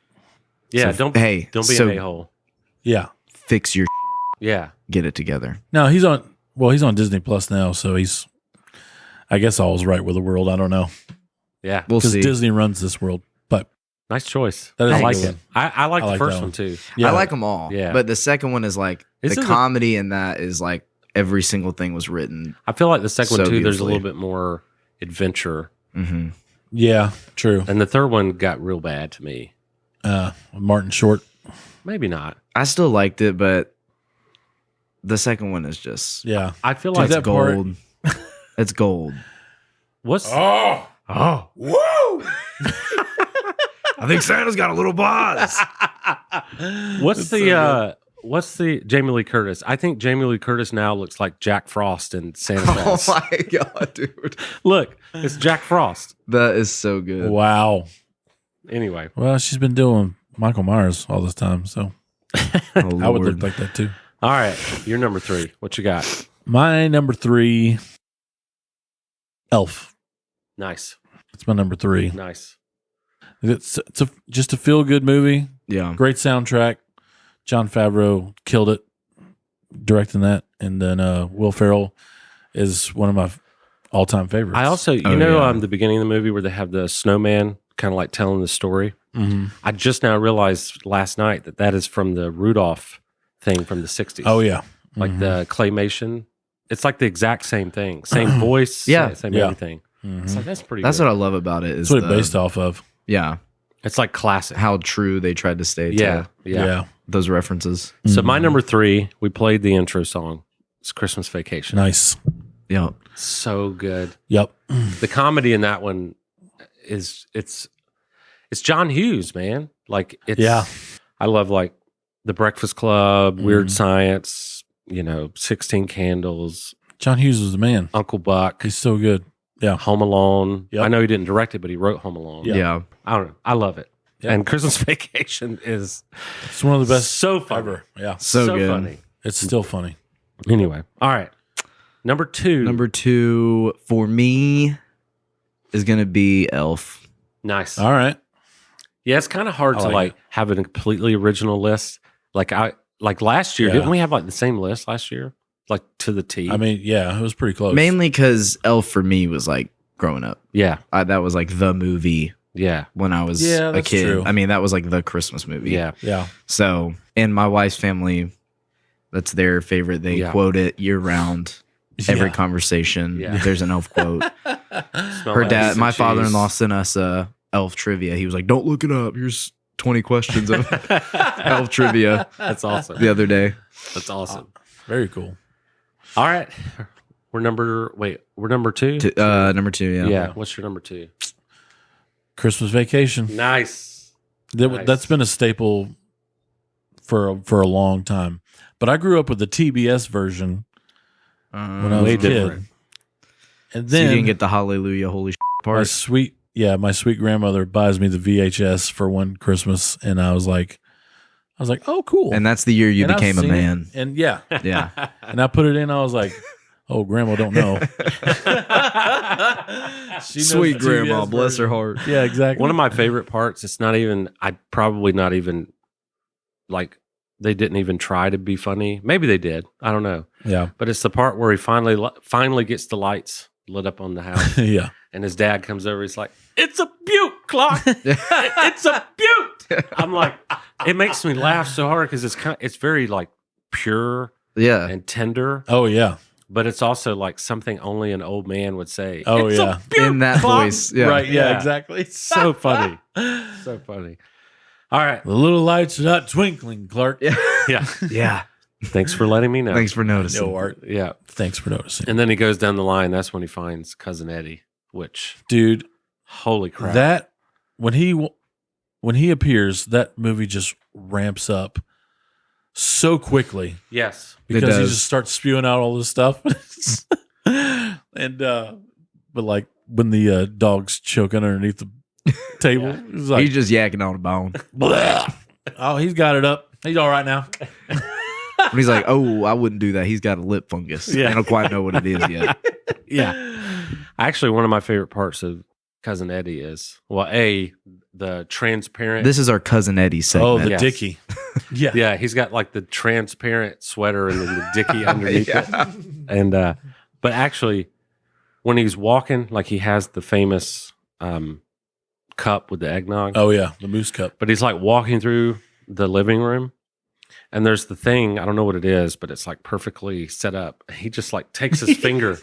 S1: Yeah.
S3: So,
S1: don't
S3: hey,
S1: be
S3: so
S1: an a-hole.
S2: Yeah.
S3: fix your
S1: Yeah.
S3: get it together.
S2: No, he's on Disney Plus now, so he's, I guess all's right with the world. I don't know.
S1: Yeah.
S3: We'll
S2: Because
S3: see.
S2: Disney runs this world. But
S1: Nice choice.
S2: That is
S1: I
S2: a
S1: like
S2: good
S1: it.
S2: one.
S1: I like
S2: I
S1: the
S2: like
S1: first
S2: that
S1: one
S2: one.
S1: too.
S2: yeah.
S3: I like them all.
S1: Yeah.
S3: But the second one is like
S1: This
S3: the
S1: is a-
S3: comedy in that is like every single thing was written.
S1: I feel like the second one
S3: So
S1: too. There's a
S3: beautifully.
S1: little bit more adventure,
S3: Mm-hmm.
S2: Yeah, true.
S1: and the third one got real bad to me.
S2: Martin Short.
S1: Maybe not.
S3: I still liked it, but the second one is just
S2: Yeah.
S1: I feel
S2: Dude,
S1: like
S3: it's
S2: that part-
S3: gold. It's gold.
S1: what's
S4: Oh!
S1: oh
S4: Woo!
S3: I think Santa's got a little buzz.
S1: what's what's the Jamie Lee Curtis? I think Jamie Lee Curtis now looks like Jack Frost in Santa
S3: Oh
S1: Claus.
S3: my god, dude.
S1: Look, it's Jack Frost.
S3: That is so good.
S2: Wow.
S1: Anyway,
S2: Well, she's been doing Michael Myers all this time, so
S3: Oh,
S2: I would
S3: Lord.
S2: look like that too.
S1: all right, you're number 3. What you got?
S2: My number 3, Elf.
S1: Nice,
S2: It's my number 3.
S1: nice.
S2: It's just a feel good movie.
S3: Yeah.
S2: Great soundtrack. John Favreau killed it directing that, and then Will Ferrell is one of my all-time favorites.
S1: I also, the beginning of the movie where they have the snowman kind of like telling the story.
S2: Mhm.
S1: I just now realized last night that is from the Rudolph thing from the 60s.
S2: Oh yeah,
S1: Like the claymation. It's like the exact same thing. Same voice. Same everything. It's like, that's pretty
S3: That's
S1: good.
S3: what I love about it. Is
S2: that's what it's based off of.
S3: Yeah,
S1: It's like classic.
S3: how true they tried to stay
S1: Yeah.
S3: to those references.
S1: So my number 3, we played the intro song. It's Christmas Vacation.
S2: Nice.
S3: Yeah,
S1: So good.
S2: Yep.
S1: The comedy in that one is it's John Hughes, man. Like it's I love like The Breakfast Club, Weird Science, 16 Candles,
S2: John Hughes was the man.
S1: Uncle Buck,
S2: He's so good. Yeah.
S1: Home Alone.
S2: Yep.
S1: I know he didn't direct it, but he wrote Home Alone.
S3: yeah.
S1: I don't know. I love it.
S2: Yep.
S1: And Christmas Vacation is
S2: It's one of the best
S1: so funny.
S2: ever. Yeah.
S3: So good.
S1: funny.
S2: It's still funny.
S1: Anyway, all right. Number 2.
S3: Number 2 for me is gonna be Elf.
S1: Nice.
S2: All right.
S1: Yeah, it's kind of hard
S2: I
S1: to
S2: like
S1: like
S2: it.
S1: have a completely original list. Like last year,
S2: Yeah.
S1: didn't we have like the same list last year? Like to the T.
S2: I mean, yeah, it was pretty close.
S3: Mainly because Elf for me was like growing up.
S1: yeah,
S3: That was like the movie
S1: yeah,
S3: when I was
S2: Yeah,
S3: a
S2: that's
S3: kid.
S2: true.
S3: I mean, that was like the Christmas movie.
S1: yeah.
S2: Yeah.
S3: So, in my wife's family, that's their favorite. They
S1: Yeah.
S3: quote it year round. Every
S2: Yeah.
S3: conversation,
S1: Yeah.
S3: there's an Elf quote.
S1: Smell
S3: Her
S1: like
S3: dad,
S1: cheese
S3: my
S1: and
S3: father-in-law
S1: cheese.
S3: sent us Elf trivia. He was like, "Don't look it up. Here's 20 questions of Elf trivia."
S1: That's awesome.
S3: The other day.
S1: That's awesome.
S2: Very cool.
S1: All right, we're number 2.
S3: Number 2, yeah.
S1: Yeah. What's your number 2?
S2: Christmas Vacation.
S1: Nice.
S2: That's been a staple for a long time. But I grew up with the TBS version when I was
S1: way
S2: a kid.
S1: different.
S2: And
S3: So you
S2: then
S3: didn't get the hallelujah, holy
S2: my
S3: part.
S2: sweet grandmother buys me the VHS for one Christmas, and I was like, oh, cool.
S3: And that's the year you
S2: And I've
S3: became a
S2: seen it,
S3: man.
S2: and yeah,
S3: Yeah.
S2: and I put it in. I was like, oh, grandma don't know. She knows
S3: Sweet
S2: the
S3: grandma,
S2: TBS
S3: bless her
S2: version.
S3: heart.
S2: Yeah, exactly.
S1: One of my favorite parts. It's not even. I'd probably not even like. They didn't even try to be funny. Maybe they did. I don't know.
S2: yeah,
S1: But it's the part where he finally gets the lights lit up on the house,
S2: yeah.
S1: and his dad comes over. He's like, "It's a beaut, Clark. It's a beaut." I'm like, it makes me laugh so hard because it's very like pure
S3: Yeah.
S1: and tender,
S2: Oh yeah.
S1: but it's also like something only an old man would say.
S2: Oh,
S1: "It's
S2: yeah.
S1: a beaut,
S3: In that
S1: Clark."
S3: voice. Yeah.
S2: Right. Yeah.
S1: Yeah.
S2: Exactly.
S1: It's so funny, so funny. All right,
S2: The little lights are not twinkling, Clark.
S3: Yeah.
S1: yeah.
S3: Yeah.
S1: Thanks for letting me know.
S3: Thanks for noticing.
S2: No art.
S1: Yeah,
S2: Thanks for noticing,
S1: and then he goes down the line. That's when he finds Cousin Eddie. Which,
S2: dude.
S1: holy crap!
S2: That when he appears, that movie just ramps up so quickly
S1: yes,
S2: because he
S3: does.
S2: just starts spewing out all this stuff. And but like when the dog's choking underneath the table,
S1: Yeah.
S2: it's like,
S3: He's just yakking on a bone.
S2: "Blah." Oh, he's got it up. He's all right now.
S3: When he's like, "Oh, I wouldn't do that. He's got a lip fungus."
S1: Yeah.
S3: I don't quite know what it is yet.
S1: yeah. Actually, one of my favorite parts of Cousin Eddie is the transparent.
S3: This is our cousin Eddie segment.
S2: Oh, the
S1: Yes.
S2: Dickie. Yeah.
S1: yeah, he's got like the transparent sweater and then the dicky underneath it. And but actually, when he's walking, like he has the famous cup with the eggnog.
S2: Oh yeah, the moose cup.
S1: But he's like walking through the living room, and there's the thing, I don't know what it is, but it's like perfectly set up. He just like takes his finger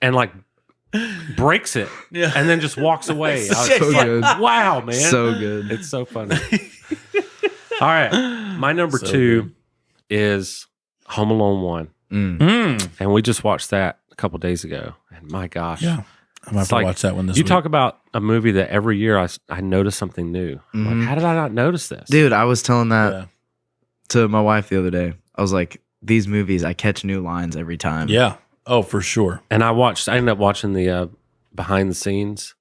S1: and like breaks it
S2: Yeah.
S1: and then just walks away. I was
S3: So
S1: just like,
S3: good.
S1: wow, man.
S3: So good.
S1: It's so funny. All right. My number
S2: So
S1: 2
S2: good.
S1: is Home Alone 1.
S2: Mm.
S1: And we just watched that a couple days ago. And my gosh.
S2: Yeah. I'm gonna have
S1: It's
S2: to
S1: like,
S2: watch that one this
S1: You
S2: week.
S1: talk about a movie that every year I notice something new. I'm
S3: Mhm.
S1: like, how did I not notice this?
S3: Dude, I was telling that
S2: Yeah.
S3: to my wife the other day. I was like, these movies, I catch new lines every time.
S2: Yeah. Oh, for sure.
S1: And I ended up watching the behind the scenes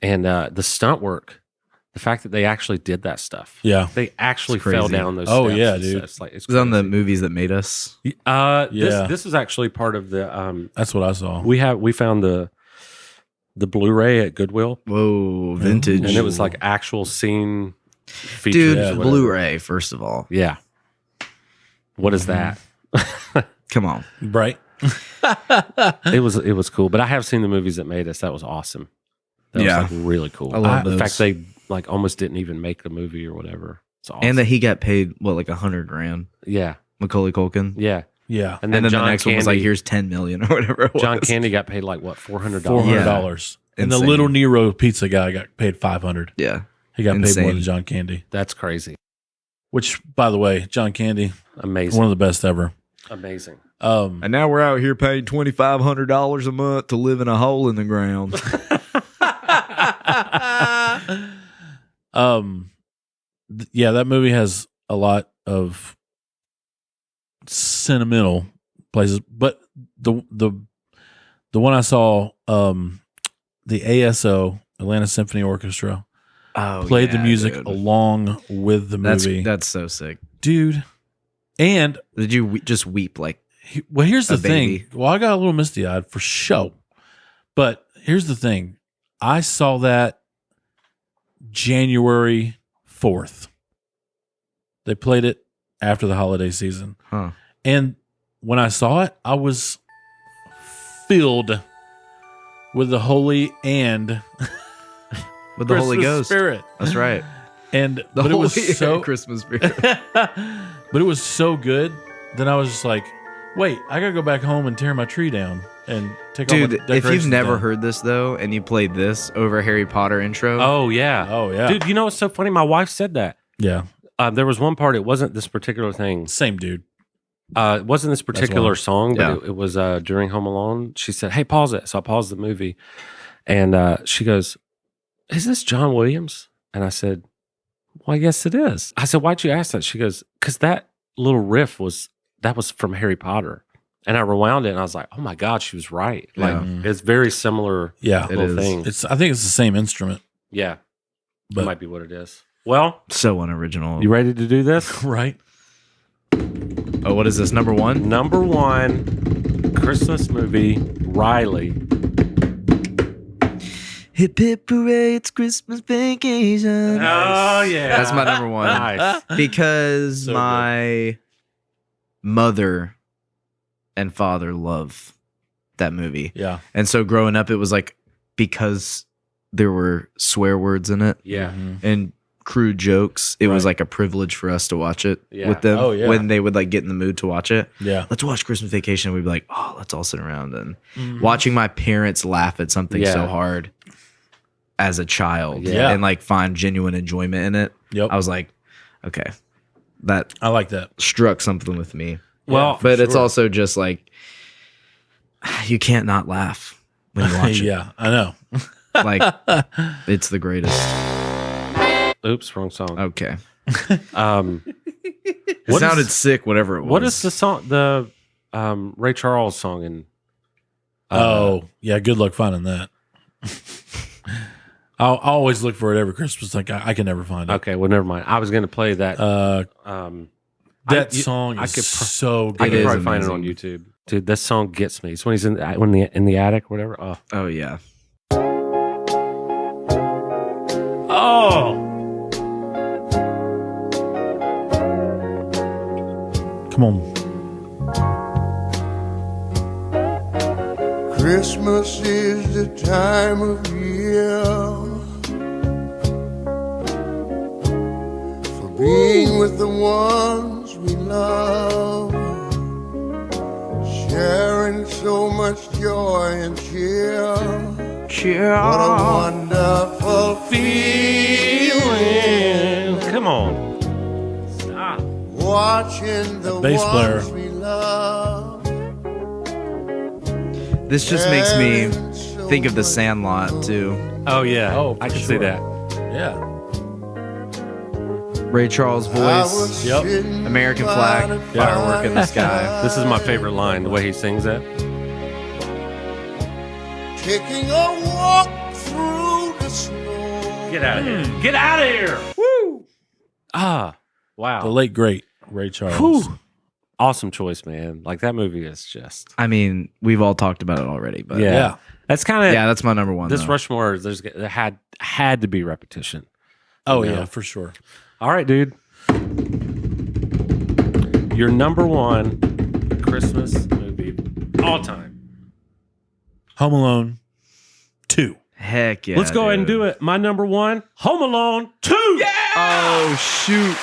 S1: and the stunt work. The fact that they actually did that stuff.
S2: Yeah.
S1: They actually
S3: It's crazy.
S1: fell down those
S2: Oh,
S1: steps.
S2: yeah,
S1: and
S2: dude.
S1: stuff. It's like, it's
S3: It was on the
S1: crazy.
S3: movies that made us.
S2: Yeah.
S1: This is actually part of the
S2: That's what I saw.
S1: we found the Blu-ray at Goodwill,
S3: Whoa, vintage.
S1: and it was like actual scene features.
S3: Dude,
S1: or whatever.
S3: Blu-ray, first of all.
S1: Yeah. What is that?
S3: Come on.
S2: Right.
S1: It was cool. But I have seen the movies that made us. That was awesome. That
S3: Yeah.
S1: was like really cool.
S3: I love
S1: In
S3: those.
S1: fact, they like almost didn't even make the movie or whatever. It's awesome.
S3: And that he got paid like $100,000.
S1: yeah,
S3: Macaulay Culkin.
S1: yeah.
S2: Yeah.
S1: And
S3: And
S1: then
S3: then
S1: John
S3: the next one was
S1: Candy-
S3: like, here's $10 million or whatever it was.
S1: John Candy got paid like what $400.
S2: $400. And the
S3: Insane.
S2: Little Nero pizza guy got paid $500.
S3: Yeah.
S2: He got paid
S3: Insane.
S2: more than John Candy.
S1: That's crazy.
S2: Which, by the way, John Candy,
S1: Amazing.
S2: one of the best ever.
S1: Amazing.
S3: And now we're out here paying $2,500 a month to live in a hole in the ground.
S2: Yeah, that movie has a lot of sentimental places, but the one I saw, the ASO, Atlanta Symphony Orchestra, played the music along with the movie.
S3: That's so sick.
S2: Dude. And
S3: Did you just weep like
S2: well, here's the
S3: a baby?
S2: thing. Well, I got a little misty eyed for show, but here's the thing. I saw that January 4th. They played it after the holiday season.
S3: Huh.
S2: And when I saw it, I was filled with the holy and
S3: with the Holy
S2: Christmas
S3: Ghost?
S2: spirit.
S3: That's right.
S2: And
S3: The
S2: but it
S3: Holy
S2: was so
S3: Christmas spirit.
S2: but it was so good. Then I was just like, wait, I gotta go back home and tear my tree down and take all my
S3: Dude, if
S2: decorations
S3: you've never
S2: down.
S3: heard this though, and you played this over Harry Potter intro,
S1: Oh yeah.
S2: Oh yeah.
S1: Dude, you know what's so funny? My wife said that.
S2: Yeah.
S1: There was one part. It wasn't this particular thing.
S2: Same dude.
S1: It wasn't this particular
S2: why.
S1: song, but
S3: Yeah.
S1: it was during Home Alone. She said, "Hey, pause it." So I paused the movie, and she goes, "Is this John Williams?" And I said, "Well, yes, it is." I said, "Why'd you ask that?" She goes, "Because that little riff was from Harry Potter." And I rewound it, and I was like, "Oh my God, she was right." Like
S3: Yeah.
S1: it's very similar
S2: Yeah.
S3: It
S1: little
S3: is.
S1: thing.
S2: I think it's the same instrument.
S1: Yeah,
S2: But
S1: that might be what it is. Well,
S3: so unoriginal.
S1: you ready to do this?
S2: right.
S3: Oh, what is this? Number one?
S1: Number one Christmas movie, Riley.
S3: Hip hip hooray! It's Christmas vacation.
S1: Oh yeah,
S3: That's my number one.
S1: Nice.
S3: Because
S2: So
S3: my mother and father love that movie.
S2: Yeah.
S3: And so growing up, it was like, because there were swear words in it
S1: Yeah.
S2: Mhm.
S3: and crude jokes, it was
S2: Right.
S3: like a privilege for us to watch it
S1: Yeah.
S3: with them
S2: Oh, yeah.
S3: when they would like get in the mood to watch it.
S2: Yeah.
S3: Let's watch Christmas Vacation. We'd be like, oh, let's all sit around and
S2: Mhm.
S3: watching my parents laugh at something
S1: Yeah.
S3: so hard as a child
S2: Yeah.
S3: and like find genuine enjoyment in it.
S2: Yep.
S3: I was like, okay, that
S2: I like that.
S3: struck something with me.
S1: Well,
S3: But it's
S2: sure.
S3: also just like, you can't not laugh when you watch it.
S2: Yeah, I know.
S3: Like, it's the greatest.
S1: Oops, wrong song.
S3: Okay.
S1: It
S3: It sounded sick, whatever it was.
S1: What is the song? The Ray Charles song in?
S2: Oh, yeah. Good luck finding that. I'll always look for it every Christmas. Like I can never find it.
S1: Okay, well, never mind. I was going to play that.
S2: That
S1: I-
S2: song
S1: I
S2: is
S1: could
S2: so good.
S1: I
S3: It
S1: can
S3: is
S1: probably find it on
S3: amazing.
S1: YouTube, dude. This song gets me. It's when he's in the attic, or whatever. Oh,
S3: Oh, yeah.
S1: oh,
S2: Come on.
S6: Christmas is the time of year for being with the ones we love, sharing so much joy and cheer. What a wonderful feeling,
S1: come on.
S6: watching the
S2: bass player.
S6: ones we love.
S3: This just makes me think of The Sandlot, too.
S1: Oh yeah.
S2: Oh,
S1: I
S2: for
S1: can see
S2: sure.
S1: that.
S2: Yeah.
S3: Ray Charles' voice,
S2: Yep.
S3: American flag, firework in the sky.
S1: This is my favorite line. The way he sings that.
S6: Taking a walk through the snow.
S1: Get out of here. Get out of here. Woo. Ah. Wow.
S2: The late great Ray Charles.
S1: Whew. Awesome choice, man. Like that movie is just.
S3: I mean, we've all talked about it already, but
S1: Yeah.
S2: Yeah.
S1: That's kind of.
S3: yeah, that's my number one.
S1: This
S3: though.
S1: Rushmore. There had to be repetition.
S2: Oh
S1: You know?
S2: yeah, for sure.
S1: All right, dude. Your number one Christmas movie. all time.
S2: Home Alone 2.
S3: Heck yeah.
S1: Let's go ahead and
S3: dude.
S1: do it. My number one, Home Alone 2. Yeah.
S3: Oh, shoot.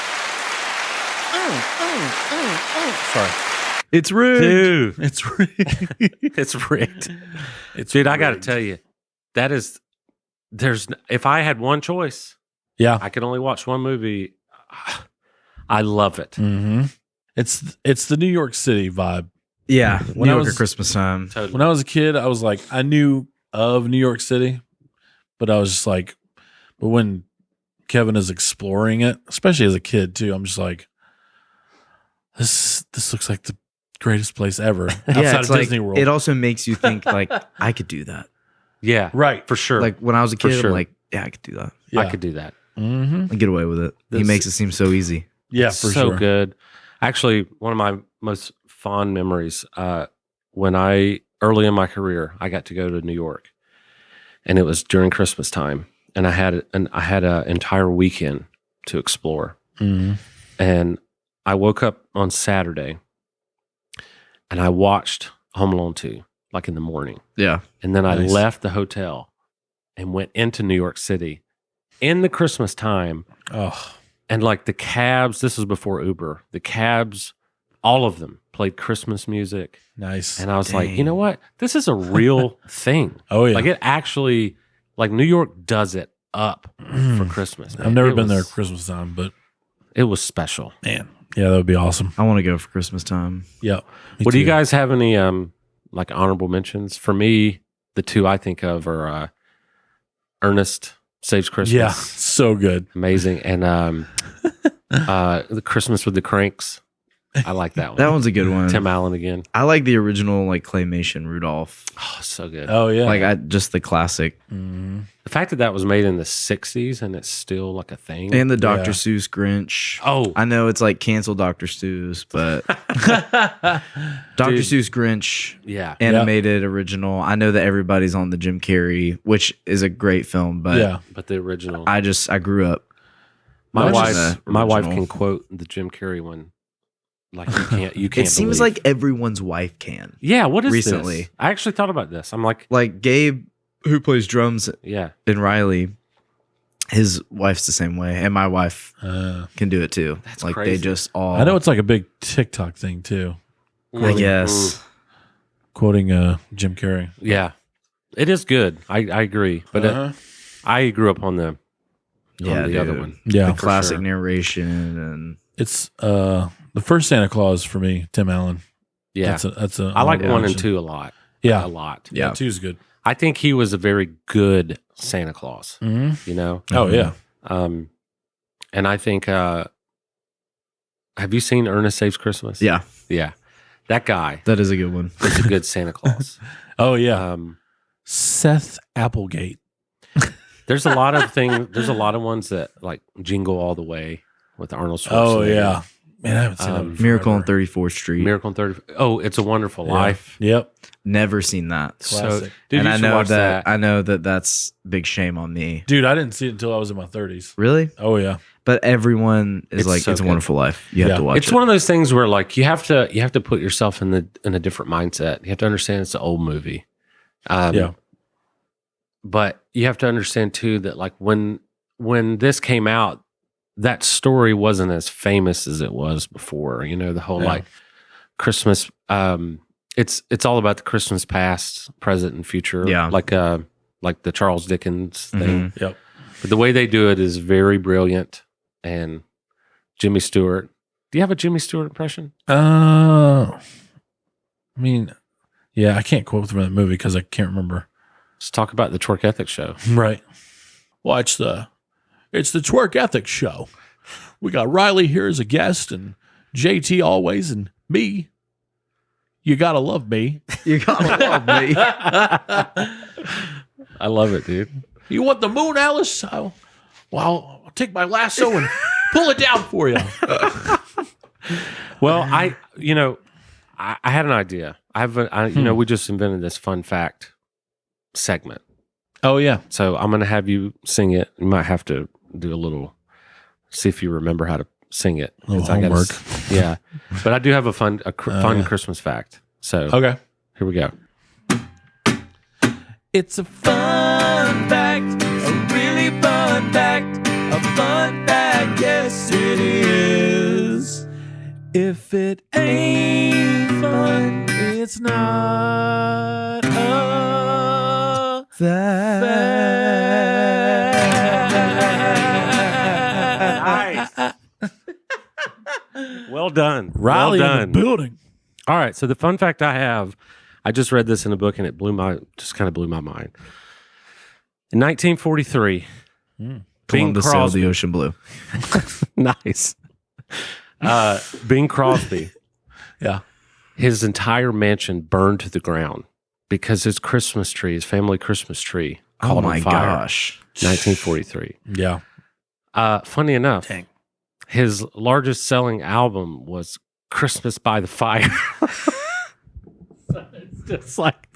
S2: Sorry.
S3: It's rude.
S1: Dude,
S2: It's rigged.
S1: it's rigged. Dude, I got to tell you, if I had one choice,
S2: Yeah.
S1: I could only watch one movie. I love it.
S2: Mm-hmm. It's the New York City vibe.
S3: Yeah.
S2: When
S3: New
S2: I
S3: York
S2: was-
S3: at Christmas time.
S1: Totally.
S2: When I was a kid, I was like, I knew of New York City, but I was just like, but when Kevin is exploring it, especially as a kid too, I'm just like, this looks like the greatest place ever outside of
S3: like,
S2: Disney World.
S3: it also makes you think like I could do that.
S1: Yeah,
S2: right.
S1: for sure.
S3: Like when I was a
S1: For
S3: kid,
S1: sure.
S3: I'm like, yeah, I could do that.
S2: Yeah.
S1: I could do that.
S2: Mm-hmm.
S3: I get away with it. He
S1: This-
S3: makes it seem so easy.
S2: Yeah,
S1: It's
S2: for
S1: so
S2: sure.
S1: good. Actually, one of my most fond memories, when early in my career, I got to go to New York, and it was during Christmas time, and I had an entire weekend to explore.
S2: Mm-hmm.
S1: And I woke up on Saturday, and I watched Home Alone 2, like in the morning.
S3: Yeah.
S1: And then I
S2: Nice.
S1: left the hotel and went into New York City in the Christmas time.
S2: Oh,
S1: And like the cabs, this was before Uber, the cabs, all of them played Christmas music.
S2: nice.
S1: And I was like,
S3: Dang.
S1: you know what? This is a real thing.
S2: Oh yeah.
S1: Like it actually, like New York does it up for Christmas. man.
S2: I've never
S1: It
S2: been there
S1: was-
S2: at Christmas time, but
S1: It was special.
S2: man, yeah, that would be awesome.
S3: I want to go for Christmas time.
S2: Yeah.
S1: Well, do you guys have any like honorable mentions? For me, the two I think of are Ernest Saves Christmas.
S2: Yeah, so good.
S1: Amazing. And the Christmas with the Cranks. I like that one.
S3: That one's a good one.
S1: Tim Allen again.
S3: I like the original like claymation Rudolph.
S1: Oh, so good.
S2: Oh yeah.
S3: Like just the classic.
S2: Mhm.
S1: The fact that was made in the 60s and it's still like a thing.
S3: And the Dr.
S2: Yeah.
S3: Seuss Grinch.
S1: Oh.
S3: I know it's like cancel Dr. Seuss, but Dr.
S1: Dude.
S3: Seuss Grinch
S1: Yeah.
S3: animated original. I know that everybody's on the Jim Carrey, which is a great film, but
S2: yeah.
S1: But the original.
S3: I grew up.
S1: my
S3: watching
S1: wife
S3: the
S1: my wife
S3: original.
S1: can quote the Jim Carrey one. Like you can't
S3: It seems
S1: believe.
S3: like everyone's wife can.
S1: Yeah, what is
S3: recently.
S1: this? I actually thought about this. I'm like,
S3: Like Gabe, who plays drums
S1: yeah.
S3: in Riley, his wife's the same way, and my wife can do it too.
S1: That's
S3: like
S1: crazy.
S3: they just all.
S2: I know it's like a big TikTok thing too.
S3: I guess.
S2: Quoting Jim Carrey.
S1: Yeah. It is good. I agree. But
S2: Uh-huh.
S1: I grew up on the
S3: Yeah,
S1: the other
S3: dude.
S1: one.
S2: Yeah.
S3: The classic
S1: sure.
S3: narration and
S2: It's the first Santa Claus for me, Tim Allen.
S1: Yeah.
S2: That's a
S1: I like
S2: honorable
S1: 1 and
S2: mention.
S1: 2 a lot.
S2: Yeah.
S1: A lot.
S2: Yeah,
S3: Yeah.
S2: two's good.
S1: I think he was a very good Santa Claus,
S2: Mm-hmm.
S1: you know?
S2: Oh yeah.
S1: And I think have you seen Ernest Saves Christmas?
S3: yeah,
S1: Yeah. That guy
S3: that is a good one.
S1: is a good Santa Claus.
S2: Oh yeah.
S1: Um,
S2: Seth Applegate.
S1: there's a lot of ones that like Jingle All the Way with Arnold Schwarzenegger.
S2: Oh yeah. Man, I haven't seen that. in
S3: Miracle on
S2: forever.
S3: 34th Street.
S1: Miracle on 30. Oh, It's a Wonderful
S2: Yeah.
S1: Life.
S2: Yep.
S3: Never seen that.
S1: So,
S2: Classic.
S1: dude,
S3: and
S1: you
S3: I
S1: should
S3: know
S1: watch
S3: that, I know that that's big shame on me.
S2: Dude, I didn't see it until I was in my 30s.
S3: Really?
S2: Oh yeah.
S3: But everyone is
S1: It's
S3: like,
S1: so
S3: it's a
S1: good.
S3: wonderful life. You have
S2: Yeah.
S3: to watch
S1: It's
S3: it.
S1: one of those things where like you have to put yourself in a different mindset. You have to understand it's an old movie.
S2: Yeah.
S1: But you have to understand too that like when this came out, that story wasn't as famous as it was before. You know, the whole
S2: Yeah.
S1: like Christmas. It's all about the Christmas past, present, and future.
S3: Yeah.
S1: like the Charles Dickens thing.
S2: Yep.
S1: But the way they do it is very brilliant. And Jimmy Stewart. Do you have a Jimmy Stewart impression?
S2: I mean, yeah, I can't quote from that movie because I can't remember.
S1: Let's talk about the Twerk Ethics show.
S2: Right. Well, it's the Twerk Ethics show. We got Riley here as a guest and JT always and me. You gotta love me.
S3: You gotta love me.
S1: I love it, dude.
S2: You want the moon, Alice? I'll take my lasso and pull it down for you.
S1: Well, I had an idea. We just invented this fun fact segment.
S2: Oh yeah.
S1: So I'm going to have you sing it. You might have to do a little, see if you remember how to sing it.
S2: Little
S1: 'Cause I gotta
S2: homework.
S1: yeah. But I do have a fun Christmas fact. So
S2: Okay.
S1: Here we go.
S6: It's a fun fact, a really fun fact, a fun fact, yes it is. If it ain't fun, it's not a fact.
S1: Nice. Well done.
S2: Riley
S1: well done.
S2: in the building.
S1: All right. So the fun fact I have, I just read this in a book and it just kind of blew my mind. In 1943, Bing
S3: Columbus sailed
S1: Crosby.
S3: the ocean blue.
S1: Nice. Bing Crosby,
S2: Yeah.
S1: his entire mansion burned to the ground because his Christmas tree, his family Christmas tree, caught
S3: Oh my
S1: on fire.
S3: gosh.
S1: 1943.
S2: Yeah.
S1: Funny enough,
S2: Dang.
S1: his largest selling album was Christmas by the Fire. It's just like,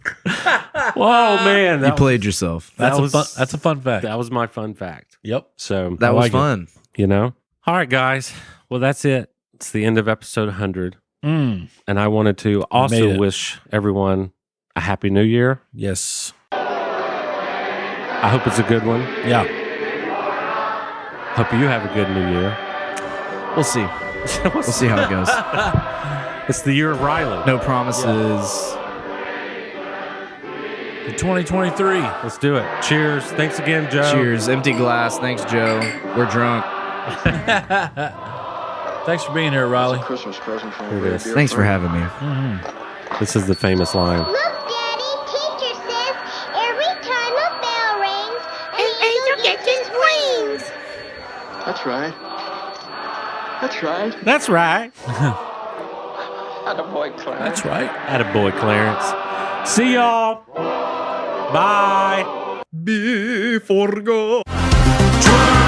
S1: whoa, man.
S3: You played yourself.
S2: That's
S1: was-
S2: that's a fun fact.
S1: That was my fun fact.
S2: Yep.
S1: So,
S3: That was
S2: like it.
S3: fun.
S1: you know. All right, guys. Well, that's it. It's the end of episode 100. And I wanted to
S2: made
S1: also
S2: it.
S1: wish everyone a happy new year.
S2: Yes.
S1: I hope it's a good one.
S2: Yeah.
S1: Hope you have a good new year.
S3: We'll see. We'll see how it goes.
S1: It's the year of Riley.
S3: No promises.
S2: The 2023.
S1: Let's do it. Cheers. Thanks again, Joe.
S3: Cheers. Empty glass. Thanks, Joe. We're drunk.
S2: Thanks for being here, Riley.
S10: Christmas present from
S1: Here it is.
S3: Thanks for having me.
S1: This is the famous line.
S9: Look, Daddy, teacher says every time a bell rings, an angel gets his wings.
S10: That's right. That's right.
S1: That's right.
S10: Attaboy, Clarence.
S2: That's right.
S1: Attaboy, Clarence. See y'all. Bye.
S3: Before go.
S6: Twerk.